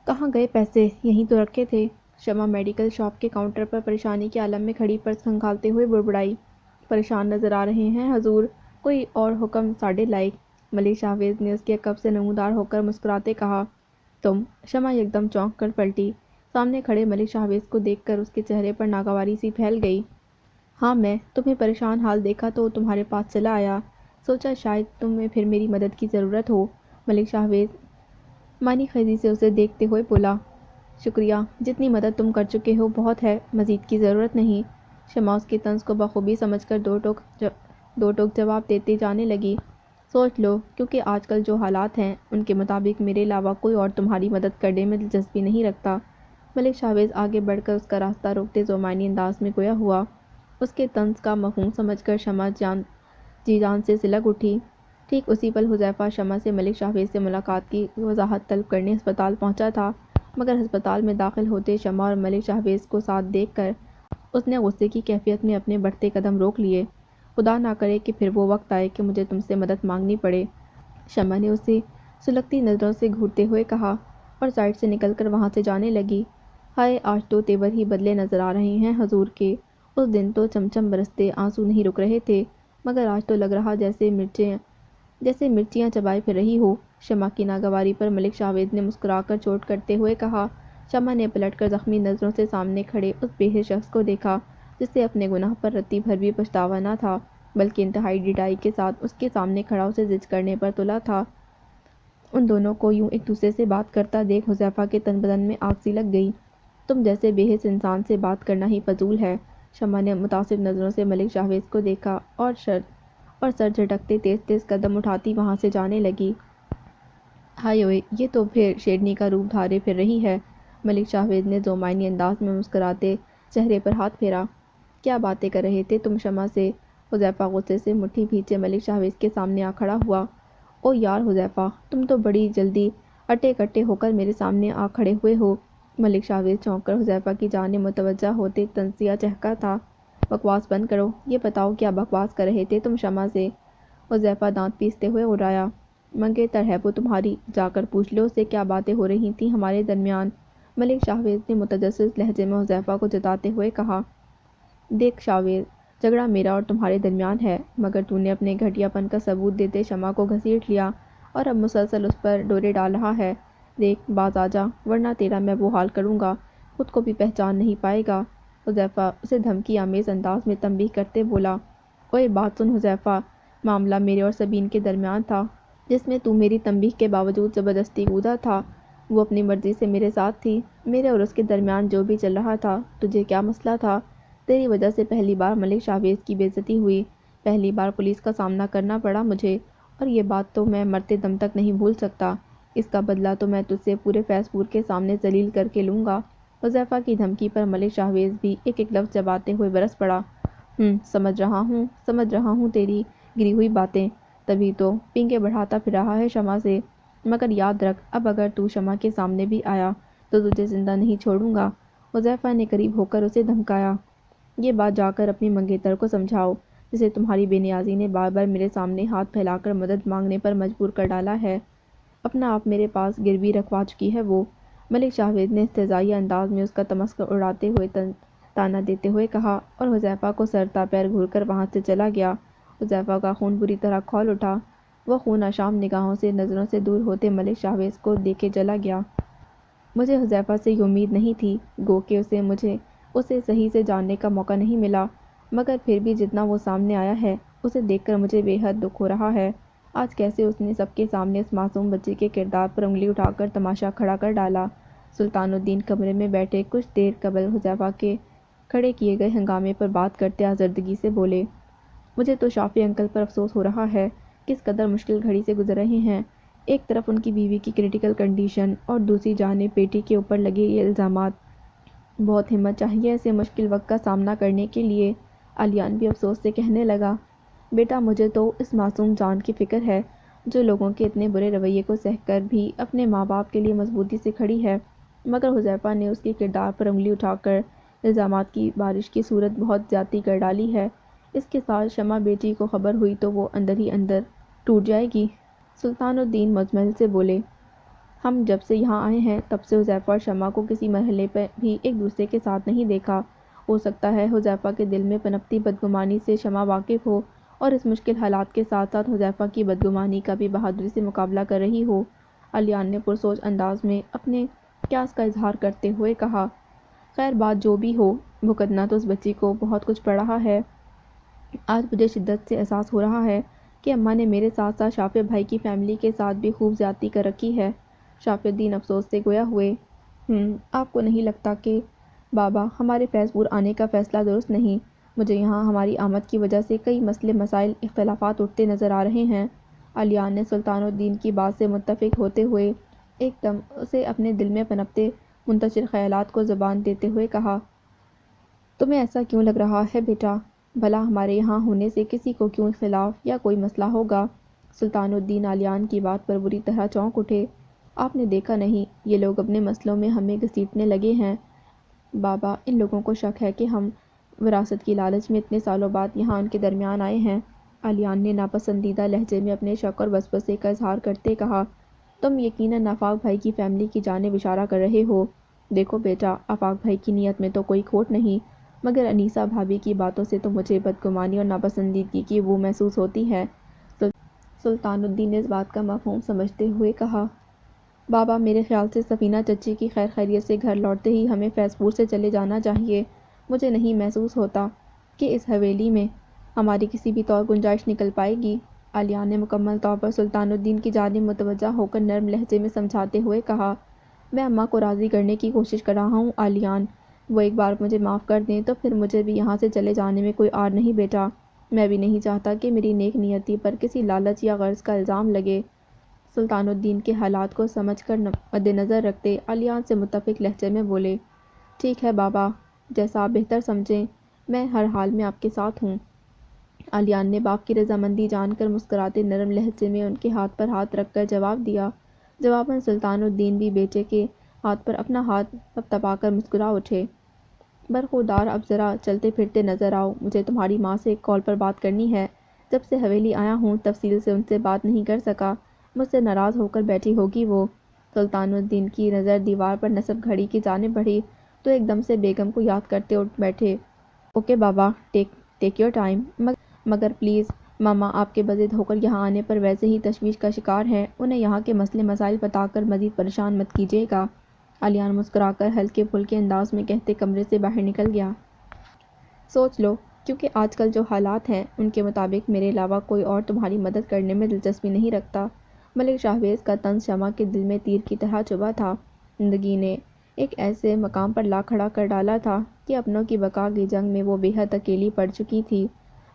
کہاں گئے پیسے؟ یہیں تو رکھے تھے۔ شمع میڈیکل شاپ کے کاؤنٹر پر پریشانی کے عالم میں کھڑی پرس کھنگالتے ہوئے بڑبڑائی۔ پریشان نظر آ رہے ہیں حضور، کوئی اور حکم ساڑھے لائق؟ ملک شاہویز نے اس کے عقب سے نمودار ہو کر مسکراتے کہا۔ تم؟ شمع یکدم چونک کر پلٹی۔ سامنے کھڑے ملک شاہویز کو دیکھ کر اس کے چہرے پر ناگواری سی پھیل گئی۔ ہاں میں تمہیں پریشان حال دیکھا تو تمہارے پاس چلا آیا، سوچا شاید تمہیں پھر میری مدد کی ضرورت ہو۔ ملک شاہویز معنی خیزی سے اسے دیکھتے ہوئے بولا۔ شکریہ، جتنی مدد تم کر چکے ہو بہت ہے، مزید کی ضرورت نہیں۔ شمع اس کے طنز کو بخوبی سمجھ کر دو ٹوک جواب دیتے جانے لگی۔ سوچ لو، کیونکہ آج کل جو حالات ہیں ان کے مطابق میرے علاوہ کوئی اور تمہاری مدد کرنے میں دلچسپی نہیں رکھتا۔ ملک شاہویز آگے بڑھ کر اس کا راستہ روکتے ذومعنی انداز میں گویا ہوا۔ اس کے طنز کا مفہوم سمجھ کر شمع جی جان سے سلگ اٹھی۔ ٹھیک اسی پل حذیفہ شمع سے ملک شاہویز سے ملاقات کی وضاحت طلب کرنے ہسپتال پہنچا تھا، مگر ہسپتال میں داخل ہوتے شمع اور ملک شاہویز کو ساتھ دیکھ کر اس نے غصے کی کیفیت میں اپنے بڑھتے قدم روک لیے۔ خدا نہ کرے کہ پھر وہ وقت آئے کہ مجھے تم سے مدد مانگنی پڑے، شمع نے اسے سلگتی نظروں سے گھورتے ہوئے کہا، اور سائڈ سے نکل کر وہاں سے جانے لگی۔ ہائے، آج تو تیور ہی بدلے نظر آ رہے ہیں حضور کے۔ اس دن تو چمچم برستے آنسو نہیں رک رہے تھے، مگر آج تو لگ رہا جیسے مرچیاں چبائے پھر رہی ہو۔ شمع کی ناگواری پر ملک شاہویز نے مسکرا کر چوٹ کرتے ہوئے کہا۔ شمع نے پلٹ کر زخمی نظروں سے سامنے کھڑے اس بے حس شخص کو دیکھا جس سے اپنے گناہ پر رتی بھر بھی پچھتاوا نہ تھا، بلکہ انتہائی ڈٹائی کے ساتھ اس کے سامنے کھڑا اسے زج کرنے پر تلا تھا۔ ان دونوں کو یوں ایک دوسرے سے بات کرتا دیکھ حذیفہ کے تن بدن میں آگ سی لگ گئی۔ تم جیسے بے حس انسان سے بات کرنا ہی فضول ہے۔ شمع نے متعصب نظروں سے ملک شاہویز کو دیکھا اور سر جھٹکتے تیز تیز قدم اٹھاتی وہاں سے جانے لگی۔ ہائے اوئے، یہ تو پھر شیرنی کا روپ دھارے پھر رہی ہے۔ ملک شاہویز نے ذومعنی انداز میں مسکراتے چہرے پر ہاتھ پھیرا۔ کیا باتیں کر رہے تھے تم شمع سے؟ حذیفہ غصے سے مٹھی بھینچے ملک شاہویز کے سامنے آ کھڑا ہوا۔ او یار حذیفہ، تم تو بڑی جلدی اٹے کٹے ہو کر میرے سامنے آ کھڑے ہوئے ہو۔ ملک شاہویز چونک کر حذیفہ کی جانب متوجہ ہوتے طنزیہ چہکا تھا۔ بکواس بند کرو، یہ بتاؤ کیا بکواس کر رہے تھے تم شمع سے؟ حذیفہ دانت پیستے ہوئے اڑایا۔ منگیتر ہے وہ تمہاری، جا کر پوچھ لو اسے کیا باتیں ہو رہی تھیں ہمارے درمیان۔ ملک شاہویز نے متجسس لہجے میں حذیفہ کو جتاتے ہوئے کہا۔ دیکھ شاہویز، جھگڑا میرا اور تمہارے درمیان ہے، مگر تو نے اپنے گھٹیا پن کا ثبوت دیتے شمع کو گھسیٹ لیا اور اب مسلسل اس پر ڈورے ڈال رہا ہے۔ دیکھ باز آ جا، ورنہ تیرا میں وہ حال کروں گا خود کو بھی پہچان نہیں پائے گا۔ حذیفہ اسے دھمکی آمیز انداز میں تنبیہ کرتے بولا۔ اوئے بات سن حذیفہ، معاملہ میرے اور سبین کے درمیان تھا جس میں تو میری تنبیہ کے باوجود زبردستی کودا تھا۔ وہ اپنی مرضی سے میرے ساتھ تھی۔ میرے اور اس کے درمیان جو بھی چل رہا تھا، تجھے کیا مسئلہ تھا؟ تیری وجہ سے پہلی بار ملک شاہویز کی بے عزتی ہوئی، پہلی بار پولیس کا سامنا کرنا پڑا مجھے، اور یہ بات تو میں مرتے دم تک نہیں بھول سکتا۔ اس کا بدلہ تو میں تجھ سے پورے فیض پور کے سامنے ذلیل کر کے لوں گا۔ حذیفہ کی دھمکی پر ملک شاہویز بھی ایک ایک لفظ چباتے ہوئے برس پڑا۔ سمجھ رہا ہوں تیری گری ہوئی باتیں، تبھی تو پینگے بڑھاتا پھر رہا ہے شمع سے، مگر یاد رکھ اب اگر تو شمع کے سامنے بھی آیا تو تجھے زندہ نہیں چھوڑوں گا۔ حذیفہ نے قریب ہو کر اسے دھمکایا۔ یہ بات جا کر اپنی منگیتر کو سمجھاؤ، جسے تمہاری بے نیازی نے بار بار میرے سامنے ہاتھ پھیلا کر مدد مانگنے پر مجبور کر ڈالا ہے۔ اپنا آپ میرے پاس گروی رکھوا چکی ہے وہ۔ ملک شاہویز نے استہزائیہ انداز میں اس کا تمسخر اڑاتے ہوئے طعنہ دیتے ہوئے کہا، اور حذیفہ کو سر تا پیر گھور کر وہاں سے چلا گیا۔ حذیفہ کا خون بری طرح کھول اٹھا۔ وہ خون آشام نگاہوں سے نظروں سے دور ہوتے ملک شاہویز کو دیکھے چلا گیا۔ مجھے حذیفہ سے یہ امید نہیں تھی، گو کہ اسے صحیح سے جاننے کا موقع نہیں ملا، مگر پھر بھی جتنا وہ سامنے آیا ہے اسے دیکھ کر مجھے بے حد دکھ ہو رہا ہے۔ آج کیسے اس نے سب کے سامنے اس معصوم بچے کے کردار پر انگلی اٹھا کر تماشا کھڑا کر ڈالا۔ سلطان الدین کمرے میں بیٹھے کچھ دیر قبل حذیفہ کے کھڑے کیے گئے ہنگامے پر بات کرتے آزردگی سے بولے۔ مجھے تو شافی انکل پر افسوس ہو رہا ہے، کس قدر مشکل گھڑی سے گزر رہے ہیں۔ ایک طرف ان کی بیوی کی کریٹیکل کنڈیشن اور دوسری جانب بیٹی کے اوپر لگے یہ الزامات۔ بہت ہمت چاہیے ایسے مشکل وقت کا سامنا کرنے کے لیے۔ علیان بھی افسوس سے کہنے لگا، بیٹا مجھے تو اس معصوم جان کی فکر ہے جو لوگوں کے اتنے برے رویے کو سہ کر بھی اپنے ماں باپ کے لیے مضبوطی سے کھڑی ہے۔ مگر حذیفہ نے اس کے کردار پر انگلی اٹھا کر الزامات کی بارش کی صورت بہت زیادتی کر ڈالی ہے۔ اس کے ساتھ شمع بیٹی کو خبر ہوئی تو وہ اندر ہی اندر ٹوٹ جائے گی۔ سلطان الدین مزمل سے بولے۔ ہم جب سے یہاں آئے ہیں تب سے حذیفہ اور شمع کو کسی مرحلے پہ بھی ایک دوسرے کے ساتھ نہیں دیکھا۔ ہو سکتا ہے حذیفہ کے دل میں پنپتی بدگمانی سے شمع واقف ہو اور اس مشکل حالات کے ساتھ ساتھ حذیفہ کی بدگمانی کا بھی بہادری سے مقابلہ کر رہی ہو۔ علیان نے پرسوچ انداز میں اپنے قیاس کا اظہار کرتے ہوئے کہا، خیر بات جو بھی ہو، بھگتنا تو اس بچی کو بہت کچھ پڑ رہا ہے۔ آج مجھے شدت سے احساس ہو رہا ہے کہ اماں نے میرے ساتھ ساتھ شافع بھائی کی فیملی کے ساتھ بھی خوب زیادتی کر رکھی ہے۔ شافع الدین افسوس سے گویا ہوئے، آپ کو نہیں لگتا کہ بابا ہمارے فیض پور آنے کا فیصلہ درست نہیں؟ مجھے یہاں ہماری آمد کی وجہ سے کئی مسئلے مسائل اختلافات اٹھتے نظر آ رہے ہیں۔ علیان نے سلطان الدین کی بات سے متفق ہوتے ہوئے ایک دم اسے اپنے دل میں پنپتے منتشر خیالات کو زبان دیتے ہوئے کہا، تمہیں ایسا کیوں لگ رہا ہے بیٹا؟ بھلا ہمارے یہاں ہونے سے کسی کو کیوں اختلاف یا کوئی مسئلہ ہوگا؟ سلطان الدین علیان کی بات پر بری طرح چونک اٹھے۔ آپ نے دیکھا نہیں، یہ لوگ اپنے مسئلوں میں ہمیں گھسیٹنے لگے ہیں۔ بابا ان لوگوں کو شک ہے کہ ہم وراثت کی لالچ میں اتنے سالوں بعد یہاں ان کے درمیان آئے ہیں۔ علیان نے ناپسندیدہ لہجے میں اپنے شک اور وسوسے کا اظہار کرتے کہا، تم یقیناً آفاق بھائی کی فیملی کی جانب اشارہ کر رہے ہو۔ دیکھو بیٹا، آفاق بھائی کی نیت میں تو کوئی کھوٹ نہیں، مگر انیسہ بھابھی کی باتوں سے تو مجھے بدگمانی اور ناپسندیدگی کی بو محسوس ہوتی ہے۔ سلطان الدین نے اس بات کا مفہوم سمجھتے ہوئے کہا، بابا میرے خیال سے سفینہ چچی کی خیر خیریت سے گھر لوٹتے ہی ہمیں فیض پور سے چلے جانا چاہیے۔ مجھے نہیں محسوس ہوتا کہ اس حویلی میں ہماری کسی بھی طور گنجائش نکل پائے گی۔ علیان نے مکمل طور پر سلطان الدین کی جانب متوجہ ہو کر نرم لہجے میں سمجھاتے ہوئے کہا، میں اماں کو راضی کرنے کی کوشش کر رہا ہوں علیان، وہ ایک بار مجھے معاف کر دیں تو پھر مجھے بھی یہاں سے چلے جانے میں کوئی آر نہیں بیٹا۔ میں بھی نہیں چاہتا کہ میری نیک نیتی پر کسی لالچ یا غرض کا الزام لگے۔ سلطان الدین کے حالات کو سمجھ کر مد نظر رکھتے علیان سے متفق لہجے میں بولے، ٹھیک ہے بابا، جیسا آپ بہتر سمجھیں، میں ہر حال میں آپ کے ساتھ ہوں۔ علیان نے باپ کی رضامندی جان کر مسکراتے نرم لہجے میں ان کے ہاتھ پر ہاتھ رکھ کر جواب دیا۔ جواباً سلطان الدین بھی بیٹے کے ہاتھ پر اپنا ہاتھ تھپتھپا کر مسکرا اٹھے، برخوردار اب ذرا چلتے پھرتے نظر آؤ، مجھے تمہاری ماں سے ایک کال پر بات کرنی ہے۔ جب سے حویلی آیا ہوں تفصیل سے ان سے بات نہیں کر سکا، مجھ سے ناراض ہو کر بیٹھی ہوگی وہ۔ سلطان الدین کی نظر دیوار پر نصب گھڑی کی جانب بڑھی تو ایک دم سے بیگم کو یاد کرتے اٹھ بیٹھے، اوکے بابا، ٹیک یور ٹائم، مگر پلیز ماما آپ کے بضد ہو کر یہاں آنے پر ویسے ہی تشویش کا شکار ہیں، انہیں یہاں کے مسئلے مسائل بتا کر مزید پریشان مت کیجیے گا۔ علیان مسکرا کر ہلکے پھلکے انداز میں کہتے کمرے سے باہر نکل گیا۔ سوچ لو، کیونکہ آج کل جو حالات ہیں ان کے مطابق میرے علاوہ کوئی اور تمہاری مدد کرنے میں دلچسپی نہیں رکھتا۔ ملک شاہباز کا طنز شمع کے دل میں تیر کی طرح چبھا تھا۔ زندگی نے ایک ایسے مقام پر لا کھڑا کر ڈالا تھا کہ اپنوں کی بقا کی جنگ میں وہ بے حد اکیلی پڑ چکی تھی۔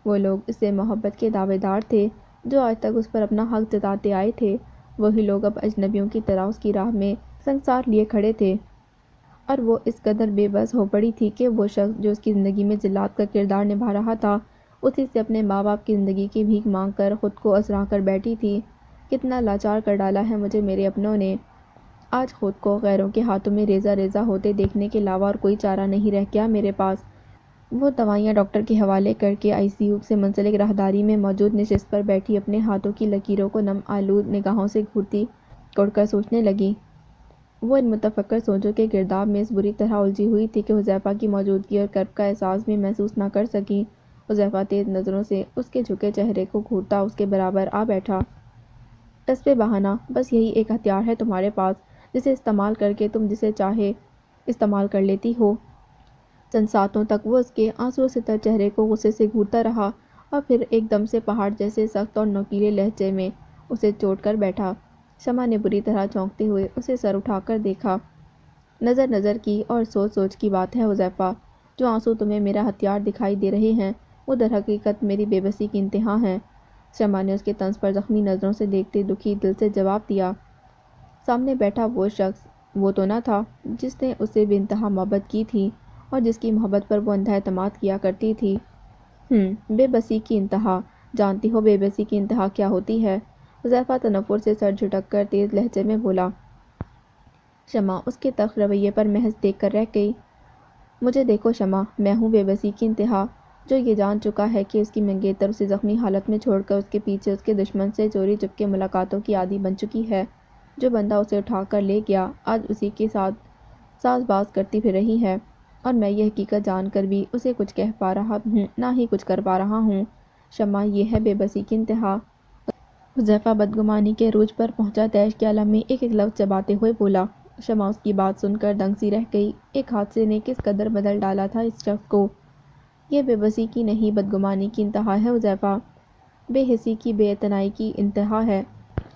وہ لوگ اس سے محبت کے دعوے دار تھے جو آج تک اس پر اپنا حق جتاتے آئے تھے، وہی لوگ اب اجنبیوں کی طرح اس کی راہ میں سنگسار لیے کھڑے تھے، اور وہ اس قدر بے بس ہو پڑی تھی کہ وہ شخص جو اس کی زندگی میں جلاد کا کردار نبھا رہا تھا، اسی سے اپنے ماں باپ کی زندگی کی بھیک مانگ کر خود کو ازرا کر بیٹھی تھی۔ کتنا لاچار کر ڈالا ہے مجھے میرے اپنوں نے۔ آج خود کو غیروں کے ہاتھوں میں ریزہ ریزہ ہوتے دیکھنے کے علاوہ اور کوئی چارہ نہیں رہ گیا میرے پاس۔ وہ دوائیاں ڈاکٹر کے حوالے کر کے آئی سی یو سے منسلک راہداری میں موجود نشست پر بیٹھی اپنے ہاتھوں کی لکیروں کو نم آلود نگاہوں سے گھورتی گڑ کر سوچنے لگی۔ وہ ان متفکر سوچوں کے گرداب میں اس بری طرح الجھی ہوئی تھی کہ حذیفہ کی موجودگی اور کرب کا احساس بھی محسوس نہ کر سکی۔ حذیفہ تیز نظروں سے اس کے جھکے چہرے کو گھورتا اس کے برابر آ بیٹھا۔ ٹس پہ بہانہ، بس یہی ایک ہتھیار ہے تمہارے پاس جسے استعمال کر کے تم جسے چاہے استعمال کر لیتی ہو۔ چند ساتوں تک وہ اس کے آنسو ستر چہرے کو غصے سے گھورتا رہا اور پھر ایک دم سے پہاڑ جیسے سخت اور نوکیلے لہجے میں اسے چوٹ کر بیٹھا۔ شمع نے بری طرح چونکتے ہوئے اسے سر اٹھا کر دیکھا۔ نظر کی اور سوچ سوچ کی بات ہے حذیفہ، جو آنسو تمہیں میرا ہتھیار دکھائی دے رہے ہیں وہ در حقیقت میری بے بسی کی انتہا ہیں۔ شمع نے اس کے طنز پر زخمی نظروں سے دیکھتے دکھی دل سے جواب دیا، سامنے بیٹھا وہ شخص وہ تو نہ تھا جس نے اسے بے انتہا محبت کی تھی اور جس کی محبت پر وہ اندھا اعتماد کیا کرتی تھی۔ بے بسی کی انتہا، جانتی ہو بے بسی کی انتہا کیا ہوتی ہے؟ حذیفہ تنفر سے سر جھٹک کر تیز لہجے میں بولا۔ شمع اس کے تلخ رویے پر محض دیکھ کر رہ گئی۔ مجھے دیکھو شمع، میں ہوں بے بسی کی انتہا، جو یہ جان چکا ہے کہ اس کی منگیتر اسے زخمی حالت میں چھوڑ کر اس کے پیچھے اس کے دشمن سے چوری چپکے ملاقاتوں کی عادی بن چکی ہے۔ جو بندہ اسے اٹھا کر لے گیا آج اسی کے ساتھ ساز باز کرتی پھر رہی ہے، اور میں یہ حقیقت جان کر بھی اسے کچھ کہہ پا رہا ہوں نہ ہی کچھ کر پا رہا ہوں۔ شمع، یہ ہے بے بسی کی انتہا۔ حذیفہ بدگمانی کے عروج پر پہنچا طیش کے عالم میں ایک ایک لفظ چباتے ہوئے بولا۔ شمع اس کی بات سن کر دنگ سی رہ گئی۔ ایک حادثے نے کس قدر بدل ڈالا تھا اس شخص کو۔ یہ بے بسی کی نہیں بدگمانی کی انتہا ہے حذیفہ، بے حسی کی بے اعتنائی کی انتہا ہے۔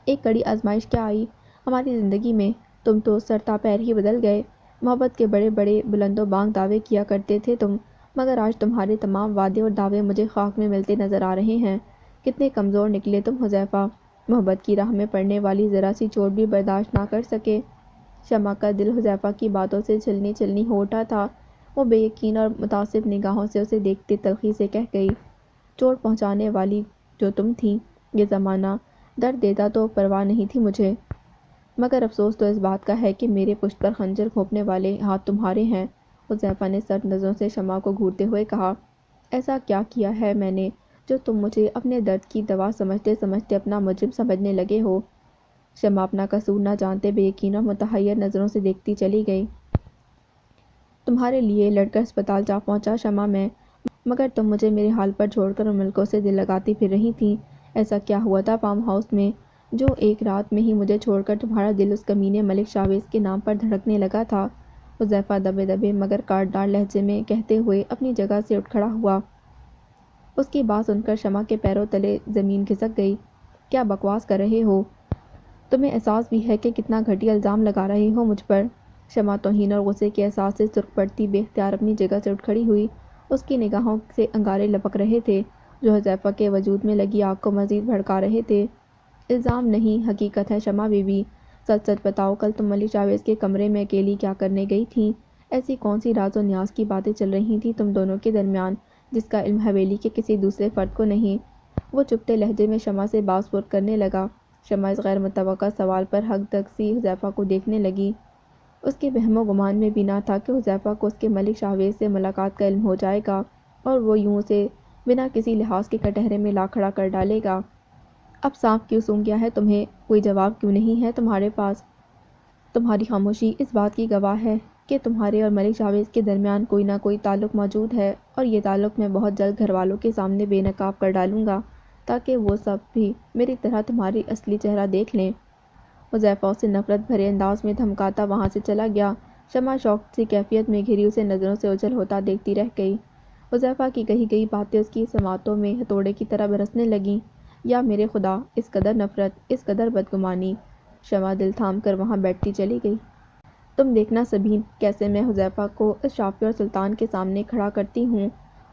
ایک کڑی آزمائش کیا آئی ہماری زندگی میں، تم تو سرتا پیر ہی بدل گئے۔ محبت کے بڑے بڑے بلند و بانگ دعوے کیا کرتے تھے تم، مگر آج تمہارے تمام وعدے اور دعوے مجھے خاک میں ملتے نظر آ رہے ہیں۔ کتنے کمزور نکلے تم حذیفہ، محبت کی راہ میں پڑنے والی ذرا سی چوٹ بھی برداشت نہ کر سکے۔ شمع کا دل حذیفہ کی باتوں سے چھلنی چھلنی ہو اٹھا تھا۔ وہ بے یقین اور متعصب نگاہوں سے اسے دیکھتے تلخی سے کہہ گئی، چوٹ پہنچانے والی جو تم تھی، یہ زمانہ درد دیتا تو پرواہ نہیں تھی مجھے، مگر افسوس تو اس بات کا ہے کہ میرے پشت پر خنجر گھونپنے والے ہاتھ تمہارے ہیں۔ حذیفہ نے سرد نظروں سے شمع کو گھورتے ہوئے کہا، ایسا کیا کیا ہے میں نے جو تم مجھے اپنے درد کی دوا سمجھتے سمجھتے اپنا مجرم سمجھنے لگے ہو؟ شمع اپنا قصور نہ جانتے بے یقین اور متحیر نظروں سے دیکھتی چلی گئی۔ تمہارے لیے لڑ کر اسپتال جا پہنچا شمع میں، مگر تم مجھے میرے حال پر چھوڑ کر ان ملکوں سے دل لگاتی پھر رہی تھیں۔ ایسا کیا ہوا تھا فارم ہاؤس میں جو ایک رات میں ہی مجھے چھوڑ کر تمہارا دل اس کمینے ملک شاویز کے نام پر دھڑکنے لگا تھا؟ حذیفہ دبے دبے مگر کاٹدار لہجے میں کہتے ہوئے اپنی جگہ سے اٹھ کھڑا ہوا۔ اس کی بات سن کر شمع کے پیروں تلے زمین کھسک گئی۔ کیا بکواس کر رہے ہو؟ تمہیں احساس بھی ہے کہ کتنا گھٹیا الزام لگا رہے ہو مجھ پر؟ شمع توہین اور غصے کے احساس سے سرخ پڑتی بے اختیار اپنی جگہ سے اٹھ کھڑی ہوئی۔ اس کی نگاہوں سے انگارے لپک رہے تھے جو حذیفہ کے وجود میں لگی آگ کو مزید بھڑکا رہے تھے۔ الزام نہیں، حقیقت ہے شمع بیوی، سچ سچ بتاؤ کل تم ملک شاویز کے کمرے میں اکیلی کیا کرنے گئی تھی؟ ایسی کون سی راز و نیاز کی باتیں چل رہی تھیں تم دونوں کے درمیان جس کا علم حویلی کے کسی دوسرے فرد کو نہیں؟ وہ چپتے لہجے میں شمع سے باز پرس کرنے لگا۔ شمع اس غیر متوقع سوال پر ہک دک سی حذیفہ کو دیکھنے لگی۔ اس کے وہم و گمان میں بھی نہ تھا کہ حذیفہ کو اس کے ملک شاویز سے ملاقات کا علم ہو جائے گا اور وہ یوں اسے بنا کسی لحاظ کے کٹہرے میں لا کھڑا کر ڈالے گا۔ اب سانپ کیوں سونگھ گیا ہے تمہیں؟ کوئی جواب کیوں نہیں ہے تمہارے پاس؟ تمہاری خاموشی اس بات کی گواہ ہے کہ تمہارے اور ملک شاویز کے درمیان کوئی نہ کوئی تعلق موجود ہے، اور یہ تعلق میں بہت جلد گھر والوں کے سامنے بے نقاب کر ڈالوں گا تاکہ وہ سب بھی میری طرح تمہاری اصلی چہرہ دیکھ لیں۔ حذیفہ اسے نفرت بھرے انداز میں دھمکاتا وہاں سے چلا گیا۔ شمع شوق سی کیفیت میں گھری اسے نظروں سے اوجھل ہوتا دیکھتی رہ گئی۔ حذیفہ کی کہی گئی باتیں اس کی سماعتوں میں ہتھوڑے کی طرح برسنے لگیں۔ یا میرے خدا، اس قدر نفرت، اس قدر بدگمانی! شمع دل تھام کر وہاں بیٹھتی چلی گئی۔ تم دیکھنا سبین، کیسے میں حذیفہ کو اس شافی اور سلطان کے سامنے کھڑا کرتی ہوں۔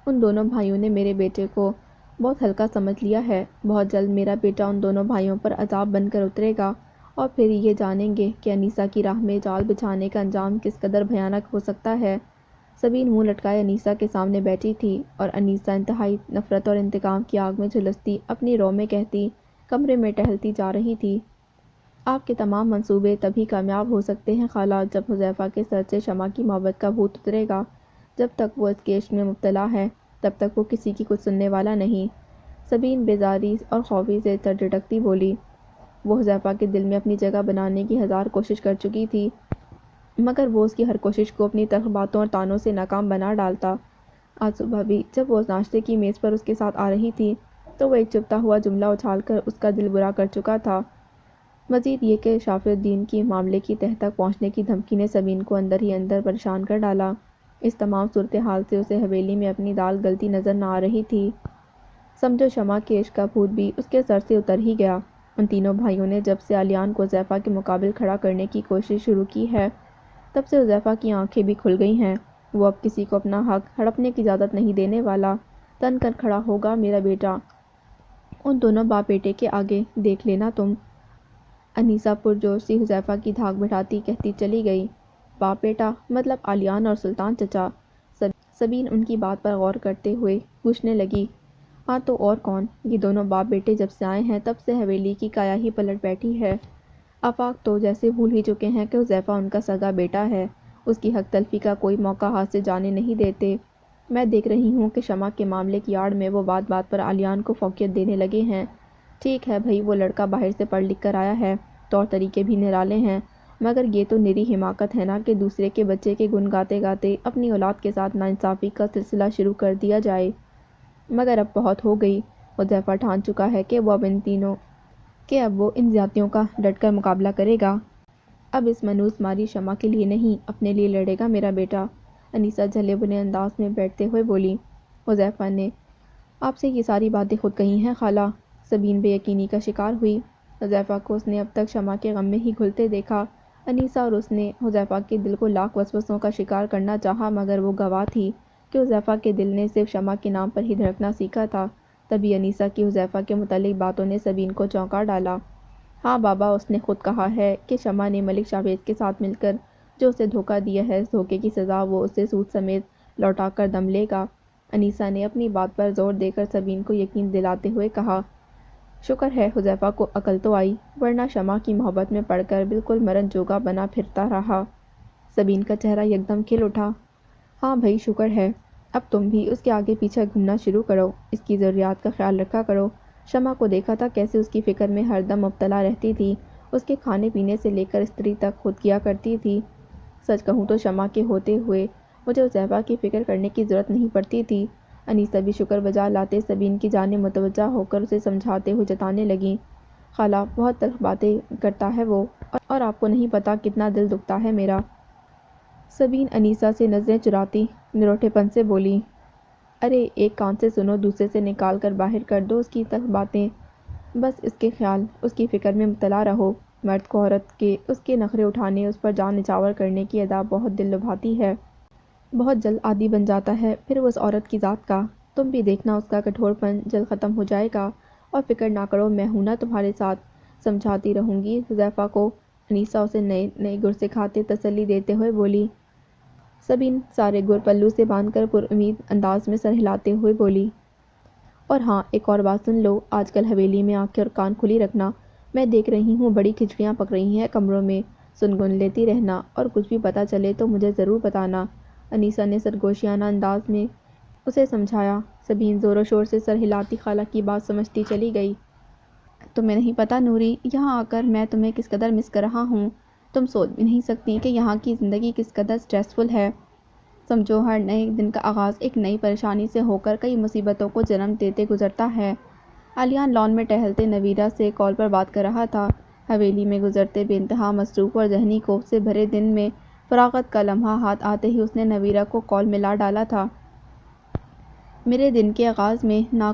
ان دونوں بھائیوں نے میرے بیٹے کو بہت ہلکا سمجھ لیا ہے۔ بہت جلد میرا بیٹا ان دونوں بھائیوں پر عذاب بن کر اترے گا، اور پھر یہ جانیں گے کہ انیسہ کی راہ میں جال بچھانے کا انجام کس قدر بھیانک ہو سکتا ہے۔ سبین منہ لٹکائے انیسہ کے سامنے بیٹھی تھی، اور انیسہ انتہائی نفرت اور انتقام کی آگ میں جھلستی اپنی رو میں کہتی کمرے میں ٹہلتی جا رہی تھی۔ آپ کے تمام منصوبے تبھی کامیاب ہو سکتے ہیں خالہ جب حذیفہ کے سر سے شمع کی محبت کا بھوت اترے گا۔ جب تک وہ اس کے عشق میں مبتلا ہے تب تک وہ کسی کی کچھ سننے والا نہیں۔ سبین بیزاری اور خوفی سے سر جھٹکتی بولی۔ وہ حذیفہ کے دل میں اپنی جگہ بنانے کی ہزار کوشش کر چکی تھی، مگر وہ اس کی ہر کوشش کو اپنی تلخ باتوں اور طعنوں سے ناکام بنا ڈالتا۔ آج صبح بھی جب وہ ناشتے کی میز پر اس کے ساتھ آ رہی تھی تو وہ ایک چبھتا ہوا جملہ اچھال کر اس کا دل برا کر چکا تھا۔ مزید یہ کہ شافی الدین کی معاملے کی تہہ تک پہنچنے کی دھمکی نے سبین کو اندر ہی اندر پریشان کر ڈالا۔ اس تمام صورتحال سے اسے حویلی میں اپنی دال گلتی نظر نہ آ رہی تھی۔ سمجھو شمع کے عشق کا بھوت بھی اس کے سر سے اتر ہی گیا۔ ان تینوں بھائیوں نے جب سے علیان کو حذیفہ کے مقابل کھڑا کرنے کی کوشش شروع کی ہے تب سے حذیفہ کی آنکھیں بھی کھل گئی ہیں۔ وہ اب کسی کو اپنا حق ہڑپنے کی اجازت نہیں دینے والا۔ تن کر کھڑا ہوگا میرا بیٹا ان دونوں باپ بیٹے کے آگے، دیکھ لینا تم۔ انیسہ پرجوش سی حذیفہ کی دھاک بٹھاتی کہتی چلی گئی، باپ بیٹا مطلب علیان اور سلطان چچا؟ سبین ان کی بات پر غور کرتے ہوئے پوچھنے لگی، ہاں تو اور کون؟ یہ دونوں باپ بیٹے جب سے آئے ہیں تب سے حویلی کی کایا ہی پلٹ بیٹھی ہے۔ آفاق تو جیسے بھول ہی چکے ہیں کہ حذیفہ ان کا سگا بیٹا ہے، اس کی حق تلفی کا کوئی موقع ہاتھ سے جانے نہیں دیتے۔ میں دیکھ رہی ہوں کہ شمع کے معاملے کی آڑ میں وہ بات بات پر علیان کو فوقیت دینے لگے ہیں۔ ٹھیک ہے بھئی، وہ لڑکا باہر سے پڑھ لکھ کر آیا ہے طور طریقے بھی نرالے ہیں، مگر یہ تو نری حماقت ہے نا کہ دوسرے کے بچے کے گن گاتے گاتے اپنی اولاد کے ساتھ ناانصافی کا سلسلہ شروع کر دیا جائے۔ مگر اب بہت ہو گئی۔ حذیفہ ٹھان چکا ہے کہ وہ ان زیادتیوں کا ڈٹ کر مقابلہ کرے گا۔ اب اس منحوس ماری شمع کے لیے نہیں، اپنے لیے لڑے گا میرا بیٹا۔ انیسہ جھلے بھلے انداز میں بیٹھتے ہوئے بولی۔ حذیفہ نے آپ سے یہ ساری باتیں خود کہی ہیں خالہ؟ سبین بے یقینی کا شکار ہوئی۔ حذیفہ کو اس نے اب تک شمع کے غم میں ہی گھلتے دیکھا۔ انیسہ اور اس نے حذیفہ کے دل کو لاکھ وسوسوں کا شکار کرنا چاہا، مگر وہ گواہ تھی کہ حذیفہ کے دل نے صرف شمع کے نام پر ہی دھڑکنا سیکھا تھا۔ تبھی انیسہ کی حذیفہ کے متعلق باتوں نے سبین کو چونکا ڈالا۔ ہاں بابا، اس نے خود کہا ہے کہ شمع نے ملک جاوید کے ساتھ مل کر جو اسے دھوکہ دیا ہے، اس دھوکے کی سزا وہ اسے سود سمیت لوٹا کر دم لے گا۔ انیسہ نے اپنی بات پر زور دے کر سبین کو یقین دلاتے ہوئے کہا۔ شکر ہے حذیفہ کو عقل تو آئی، ورنہ شمع کی محبت میں پڑ کر بالکل مرن جوگا بنا پھرتا رہا۔ سبین کا چہرہ یکدم کھل اٹھا۔ ہاں بھائی شکر ہے، اب تم بھی اس کے آگے پیچھے گھومنا شروع کرو، اس کی ضروریات کا خیال رکھا کرو۔ شمع کو دیکھا تھا کیسے اس کی فکر میں ہر دم مبتلا رہتی تھی، اس کے کھانے پینے سے لے کر استری تک خود کیا کرتی تھی۔ سچ کہوں تو شمع کے ہوتے ہوئے مجھے حذیفہ کی فکر کرنے کی ضرورت نہیں پڑتی تھی۔ انیسہ بھی شکر بجا لاتے سبین کی جانب متوجہ ہو کر اسے سمجھاتے ہوئے جتانے لگیں۔ خالہ بہت تلخ باتیں کرتا ہے وہ، اور آپ کو نہیں پتہ کتنا دل دکھتا ہے میرا۔ سبین انیسہ سے نظریں چراتی نروٹھے پن سے بولی۔ ارے ایک کان سے سنو، دوسرے سے نکال کر باہر کر دو اس کی تلخ باتیں۔ بس اس کے خیال، اس کی فکر میں مبتلا رہو۔ مرد کو عورت کے اس کے نخرے اٹھانے، اس پر جان نچھاور کرنے کی ادا بہت دل لبھاتی ہے۔ بہت جلد عادی بن جاتا ہے پھر وہ اس عورت کی ذات کا۔ تم بھی دیکھنا اس کا کٹھور پن جلد ختم ہو جائے گا، اور فکر نہ کرو، میں ہوں نا تمہارے ساتھ، سمجھاتی رہوں گی حذیفہ کو۔ انیسہ اسے نئے نئے گر سکھاتے تسلی دیتے ہوئے بولی۔ سبین سارے گر پلو سے باندھ کر پر امید انداز میں سر ہلاتے ہوئے بولی۔ اور ہاں ایک اور بات سن لو، آج کل حویلی میں آنکھیں اور کان کھلی رکھنا، میں دیکھ رہی ہوں بڑی کھچڑیاں پک رہی ہیں کمروں میں، سنگن لیتی رہنا، اور کچھ بھی پتہ چلے تو مجھے ضرور بتانا۔ انیسہ نے سرگوشیانہ انداز میں اسے سمجھایا۔ سبین زور و شور سے سر ہلاتی خالہ کی بات سمجھتی چلی گئی۔ تمہیں نہیں پتہ نوری، یہاں آ کر میں تمہیں کس قدر مس کر رہا ہوں، تم سوچ بھی نہیں سکتی کہ یہاں کی زندگی کس قدر سٹریسفل ہے۔ سمجھو ہر نئے دن کا آغاز ایک نئی پریشانی سے ہو کر کئی مصیبتوں کو جنم دیتے گزرتا ہے۔ علیان لان میں ٹہلتے نویرہ سے کال پر بات کر رہا تھا۔ حویلی میں گزرتے بے انتہا مصروف اور ذہنی کوف سے بھرے دن میں فراغت کا لمحہ ہاتھ آتے ہی اس نے نویرہ کو کال ملا ڈالا تھا۔ میرے دن کے آغاز میں نہ